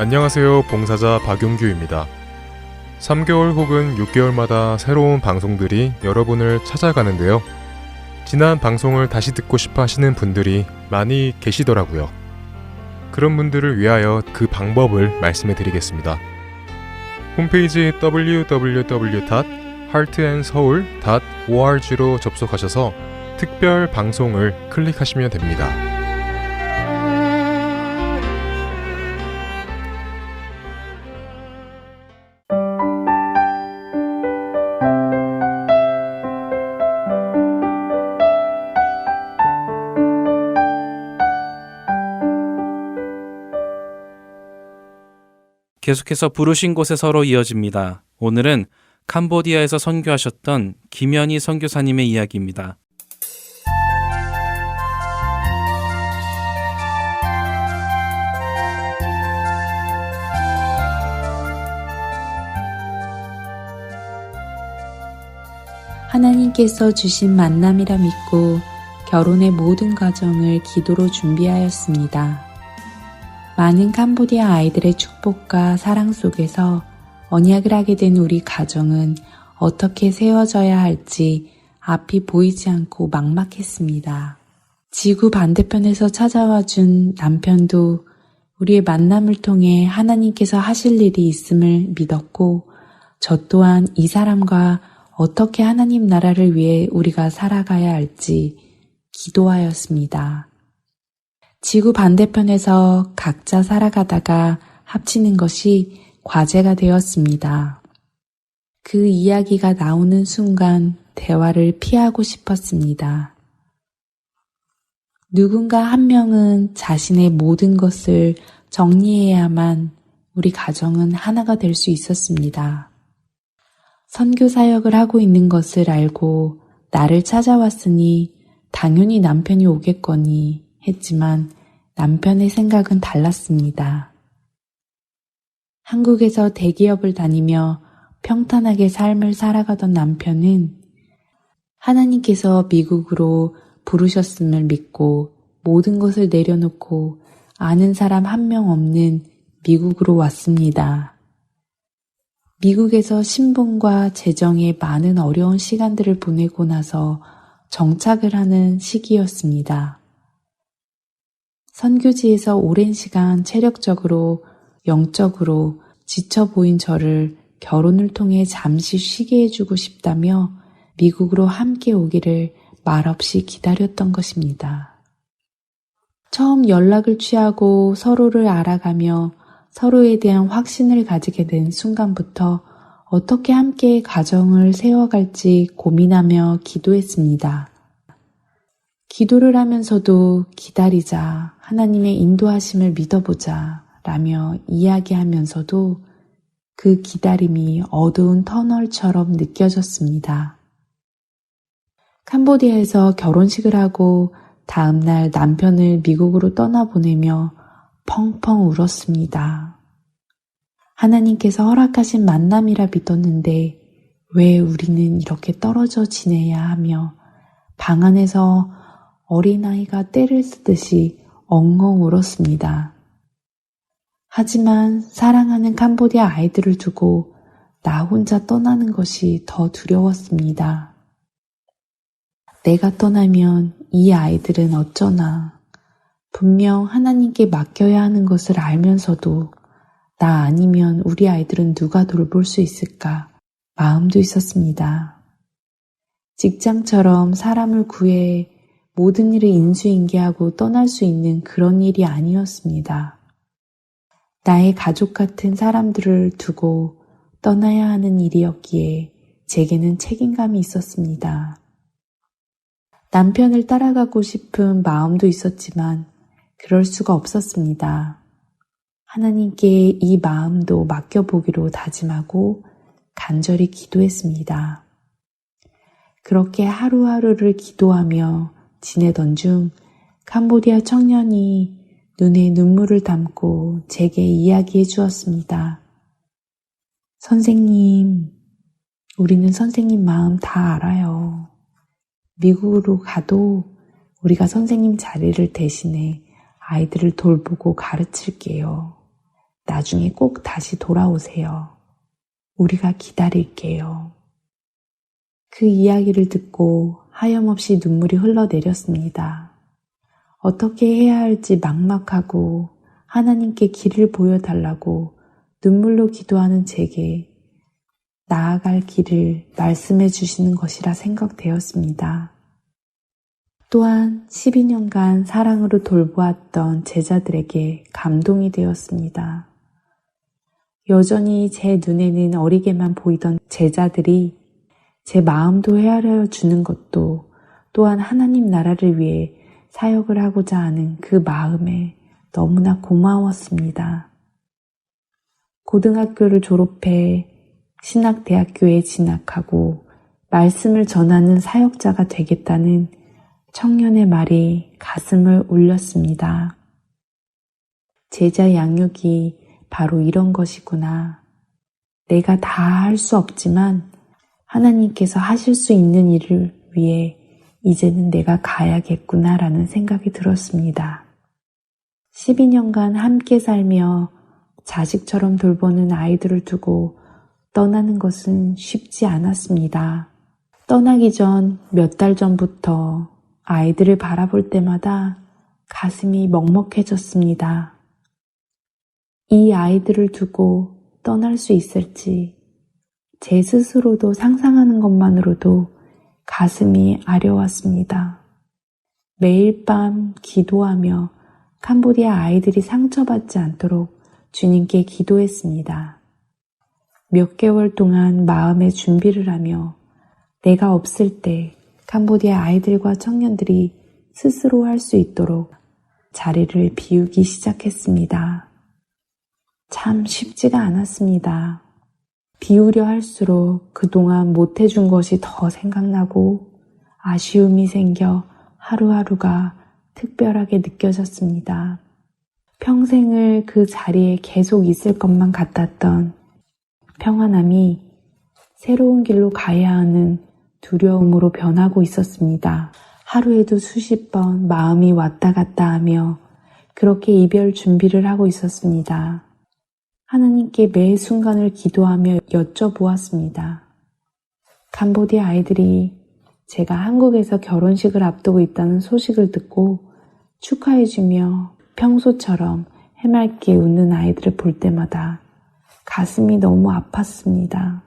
안녕하세요. 봉사자 박용규입니다. 3개월 혹은 6개월마다 새로운 방송들이 여러분을 찾아가는데요. 지난 방송을 다시 듣고 싶어 하시는 분들이 많이 계시더라고요. 그런 분들을 위하여 그 방법을 말씀해 드리겠습니다. 홈페이지 www.heartandseoul.org로 접속하셔서 특별 방송을 클릭하시면 됩니다. 계속해서 부르신 곳에 서로 이어집니다. 오늘은 캄보디아에서 선교하셨던 김현희 선교사님의 이야기입니다. 하나님께서 주신 만남이라 믿고 결혼의 모든 과정을 기도로 준비하였습니다. 많은 캄보디아 아이들의 축복과 사랑 속에서 언약을 하게 된 우리 가정은 어떻게 세워져야 할지 앞이 보이지 않고 막막했습니다. 지구 반대편에서 찾아와 준 남편도 우리의 만남을 통해 하나님께서 하실 일이 있음을 믿었고, 저 또한 이 사람과 어떻게 하나님 나라를 위해 우리가 살아가야 할지 기도하였습니다. 지구 반대편에서 각자 살아가다가 합치는 것이 과제가 되었습니다. 그 이야기가 나오는 순간 대화를 피하고 싶었습니다. 누군가 한 명은 자신의 모든 것을 정리해야만 우리 가정은 하나가 될 수 있었습니다. 선교 사역을 하고 있는 것을 알고 나를 찾아왔으니 당연히 남편이 오겠거니 했지만 남편의 생각은 달랐습니다. 한국에서 대기업을 다니며 평탄하게 삶을 살아가던 남편은 하나님께서 미국으로 부르셨음을 믿고 모든 것을 내려놓고 아는 사람 한 명 없는 미국으로 왔습니다. 미국에서 신분과 재정에 많은 어려운 시간들을 보내고 나서 정착을 하는 시기였습니다. 선교지에서 오랜 시간 체력적으로, 영적으로 지쳐 보인 저를 결혼을 통해 잠시 쉬게 해주고 싶다며 미국으로 함께 오기를 말없이 기다렸던 것입니다. 처음 연락을 취하고 서로를 알아가며 서로에 대한 확신을 가지게 된 순간부터 어떻게 함께 가정을 세워갈지 고민하며 기도했습니다. 기도를 하면서도 기다리자, 하나님의 인도하심을 믿어보자 라며 이야기하면서도 그 기다림이 어두운 터널처럼 느껴졌습니다. 캄보디아에서 결혼식을 하고 다음 날 남편을 미국으로 떠나보내며 펑펑 울었습니다. 하나님께서 허락하신 만남이라 믿었는데 왜 우리는 이렇게 떨어져 지내야 하며 방 안에서 어린아이가 떼를 쓰듯이 엉엉 울었습니다. 하지만 사랑하는 캄보디아 아이들을 두고 나 혼자 떠나는 것이 더 두려웠습니다. 내가 떠나면 이 아이들은 어쩌나. 분명 하나님께 맡겨야 하는 것을 알면서도 나 아니면 우리 아이들은 누가 돌볼 수 있을까 마음도 있었습니다. 직장처럼 사람을 구해 모든 일을 인수인계하고 떠날 수 있는 그런 일이 아니었습니다. 나의 가족 같은 사람들을 두고 떠나야 하는 일이었기에 제게는 책임감이 있었습니다. 남편을 따라가고 싶은 마음도 있었지만 그럴 수가 없었습니다. 하나님께 이 마음도 맡겨보기로 다짐하고 간절히 기도했습니다. 그렇게 하루하루를 기도하며 지내던 중 캄보디아 청년이 눈에 눈물을 담고 제게 이야기해 주었습니다. 선생님, 우리는 선생님 마음 다 알아요. 미국으로 가도 우리가 선생님 자리를 대신해 아이들을 돌보고 가르칠게요. 나중에 꼭 다시 돌아오세요. 우리가 기다릴게요. 그 이야기를 듣고 하염없이 눈물이 흘러내렸습니다. 어떻게 해야 할지 막막하고 하나님께 길을 보여달라고 눈물로 기도하는 제게 나아갈 길을 말씀해 주시는 것이라 생각되었습니다. 또한 12년간 사랑으로 돌보았던 제자들에게 감동이 되었습니다. 여전히 제 눈에는 어리게만 보이던 제자들이 제 마음도 헤아려 주는 것도 또한 하나님 나라를 위해 사역을 하고자 하는 그 마음에 너무나 고마웠습니다. 고등학교를 졸업해 신학대학교에 진학하고 말씀을 전하는 사역자가 되겠다는 청년의 말이 가슴을 울렸습니다. 제자 양육이 바로 이런 것이구나. 내가 다 할 수 없지만 하나님께서 하실 수 있는 일을 위해 이제는 내가 가야겠구나라는 생각이 들었습니다. 12년간 함께 살며 자식처럼 돌보는 아이들을 두고 떠나는 것은 쉽지 않았습니다. 떠나기 전 몇 달 전부터 아이들을 바라볼 때마다 가슴이 먹먹해졌습니다. 이 아이들을 두고 떠날 수 있을지 제 스스로도 상상하는 것만으로도 가슴이 아려왔습니다. 매일 밤 기도하며 캄보디아 아이들이 상처받지 않도록 주님께 기도했습니다. 몇 개월 동안 마음의 준비를 하며 내가 없을 때 캄보디아 아이들과 청년들이 스스로 할 수 있도록 자리를 비우기 시작했습니다. 참 쉽지가 않았습니다. 비우려 할수록 그동안 못해준 것이 더 생각나고 아쉬움이 생겨 하루하루가 특별하게 느껴졌습니다. 평생을 그 자리에 계속 있을 것만 같았던 평안함이 새로운 길로 가야 하는 두려움으로 변하고 있었습니다. 하루에도 수십 번 마음이 왔다 갔다 하며 그렇게 이별 준비를 하고 있었습니다. 하나님께 매 순간을 기도하며 여쭤보았습니다. 캄보디아 아이들이 제가 한국에서 결혼식을 앞두고 있다는 소식을 듣고 축하해주며 평소처럼 해맑게 웃는 아이들을 볼 때마다 가슴이 너무 아팠습니다.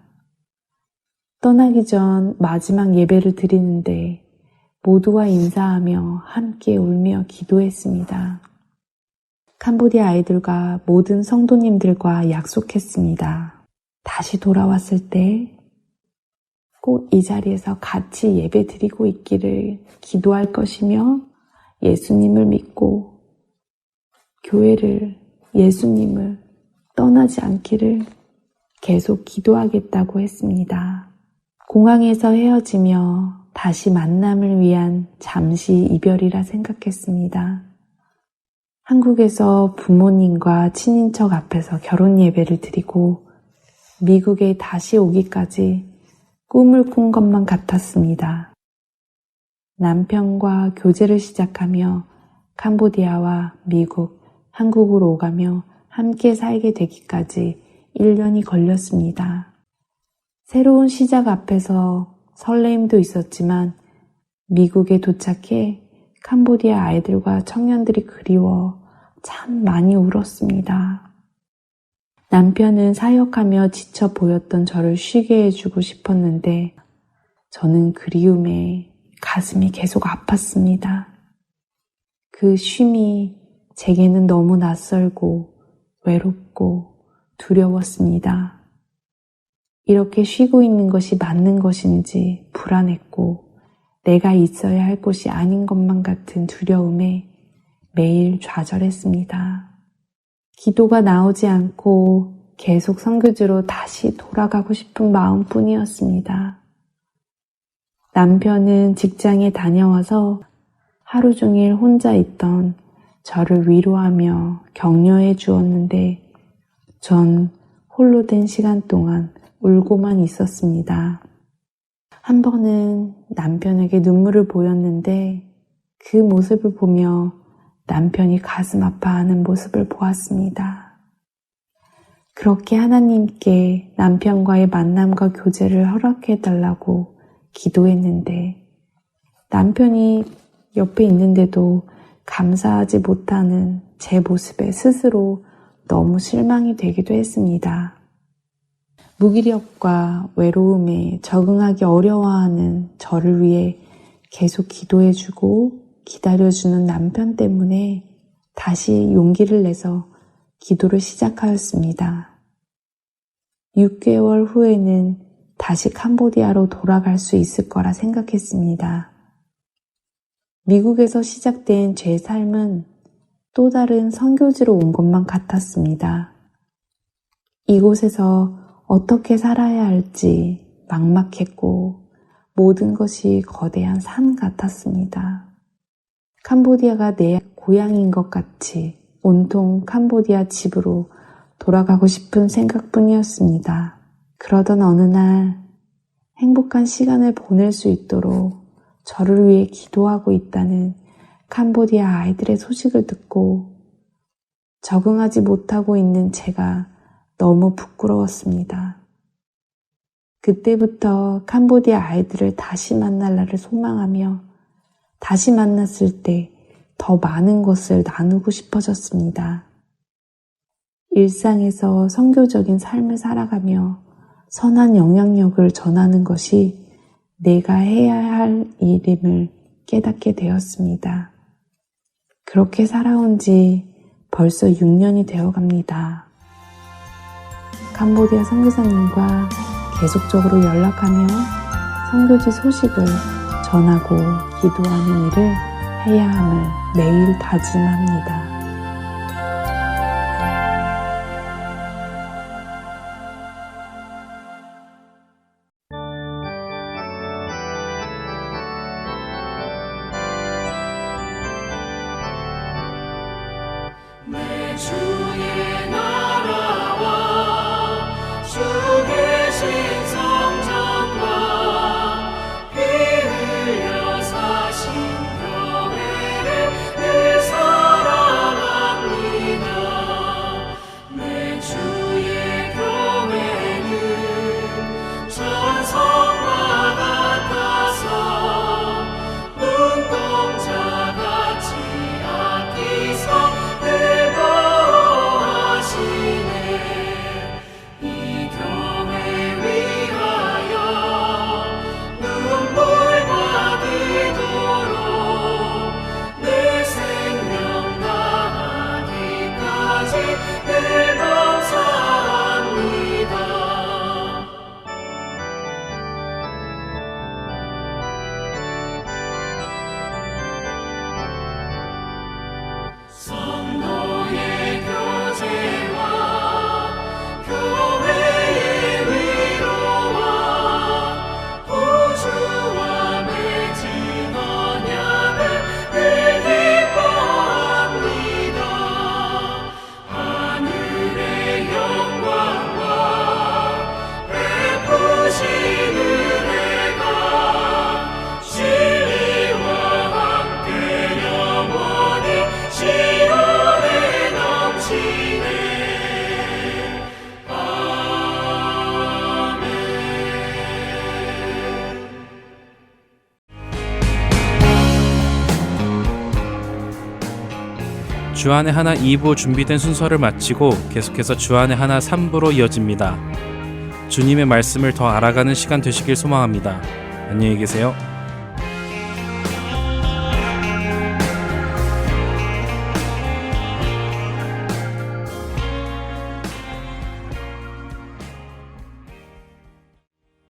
떠나기 전 마지막 예배를 드리는데 모두와 인사하며 함께 울며 기도했습니다. 캄보디아 아이들과 모든 성도님들과 약속했습니다. 다시 돌아왔을 때 꼭 이 자리에서 같이 예배 드리고 있기를 기도할 것이며 예수님을 믿고 교회를, 예수님을 떠나지 않기를 계속 기도하겠다고 했습니다. 공항에서 헤어지며 다시 만남을 위한 잠시 이별이라 생각했습니다. 한국에서 부모님과 친인척 앞에서 결혼 예배를 드리고 미국에 다시 오기까지 꿈을 꾼 것만 같았습니다. 남편과 교제를 시작하며 캄보디아와 미국, 한국으로 오가며 함께 살게 되기까지 1년이 걸렸습니다. 새로운 시작 앞에서 설레임도 있었지만 미국에 도착해 캄보디아 아이들과 청년들이 그리워 참 많이 울었습니다. 남편은 사역하며 지쳐 보였던 저를 쉬게 해주고 싶었는데 저는 그리움에 가슴이 계속 아팠습니다. 그 쉼이 제게는 너무 낯설고 외롭고 두려웠습니다. 이렇게 쉬고 있는 것이 맞는 것인지 불안했고 내가 있어야 할 곳이 아닌 것만 같은 두려움에 매일 좌절했습니다. 기도가 나오지 않고 계속 선교지로 다시 돌아가고 싶은 마음뿐이었습니다. 남편은 직장에 다녀와서 하루 종일 혼자 있던 저를 위로하며 격려해 주었는데 전 홀로 된 시간 동안 울고만 있었습니다. 한 번은 남편에게 눈물을 보였는데 그 모습을 보며 남편이 가슴 아파하는 모습을 보았습니다. 그렇게 하나님께 남편과의 만남과 교제를 허락해달라고 기도했는데 남편이 옆에 있는데도 감사하지 못하는 제 모습에 스스로 너무 실망이 되기도 했습니다. 무기력과 외로움에 적응하기 어려워하는 저를 위해 계속 기도해주고 기다려주는 남편 때문에 다시 용기를 내서 기도를 시작하였습니다. 6개월 후에는 다시 캄보디아로 돌아갈 수 있을 거라 생각했습니다. 미국에서 시작된 제 삶은 또 다른 선교지로 온 것만 같았습니다. 이곳에서 어떻게 살아야 할지 막막했고 모든 것이 거대한 산 같았습니다. 캄보디아가 내 고향인 것 같이 온통 캄보디아 집으로 돌아가고 싶은 생각뿐이었습니다. 그러던 어느 날 행복한 시간을 보낼 수 있도록 저를 위해 기도하고 있다는 캄보디아 아이들의 소식을 듣고 적응하지 못하고 있는 제가 너무 부끄러웠습니다. 그때부터 캄보디아 아이들을 다시 만날 날을 소망하며 다시 만났을 때 더 많은 것을 나누고 싶어졌습니다. 일상에서 선교적인 삶을 살아가며 선한 영향력을 전하는 것이 내가 해야 할 일임을 깨닫게 되었습니다. 그렇게 살아온 지 벌써 6년이 되어갑니다. 캄보디아 선교사님과 계속적으로 연락하며 선교지 소식을 전하고 기도하는 일을 해야 함을 매일 다짐합니다. 내 주의 나라와 주 계신 성전과 피 흘려 사신 교회를 늘 사랑합니다. 내 주의 교회는 전성과 같아서 눈동자같이 아끼사 늘 보호하시네. 이 교회 위하여 눈물과 기도로 내 생명 다하기까지 늘 감사합니다. 성도의 교제와 교회의 위로와 구주와 맺은 언약을 늘 기뻐합니다. 하늘의 영광과 베푸신 은혜가 진리와 함께 영원히 시온에 넘치네. 아멘. 주안의 하나 2부 준비된 순서를 마치고 계속해서 주안의 하나 3부로 이어집니다. 주님의 말씀을 더 알아가는 시간 되시길 소망합니다. 안녕히 계세요.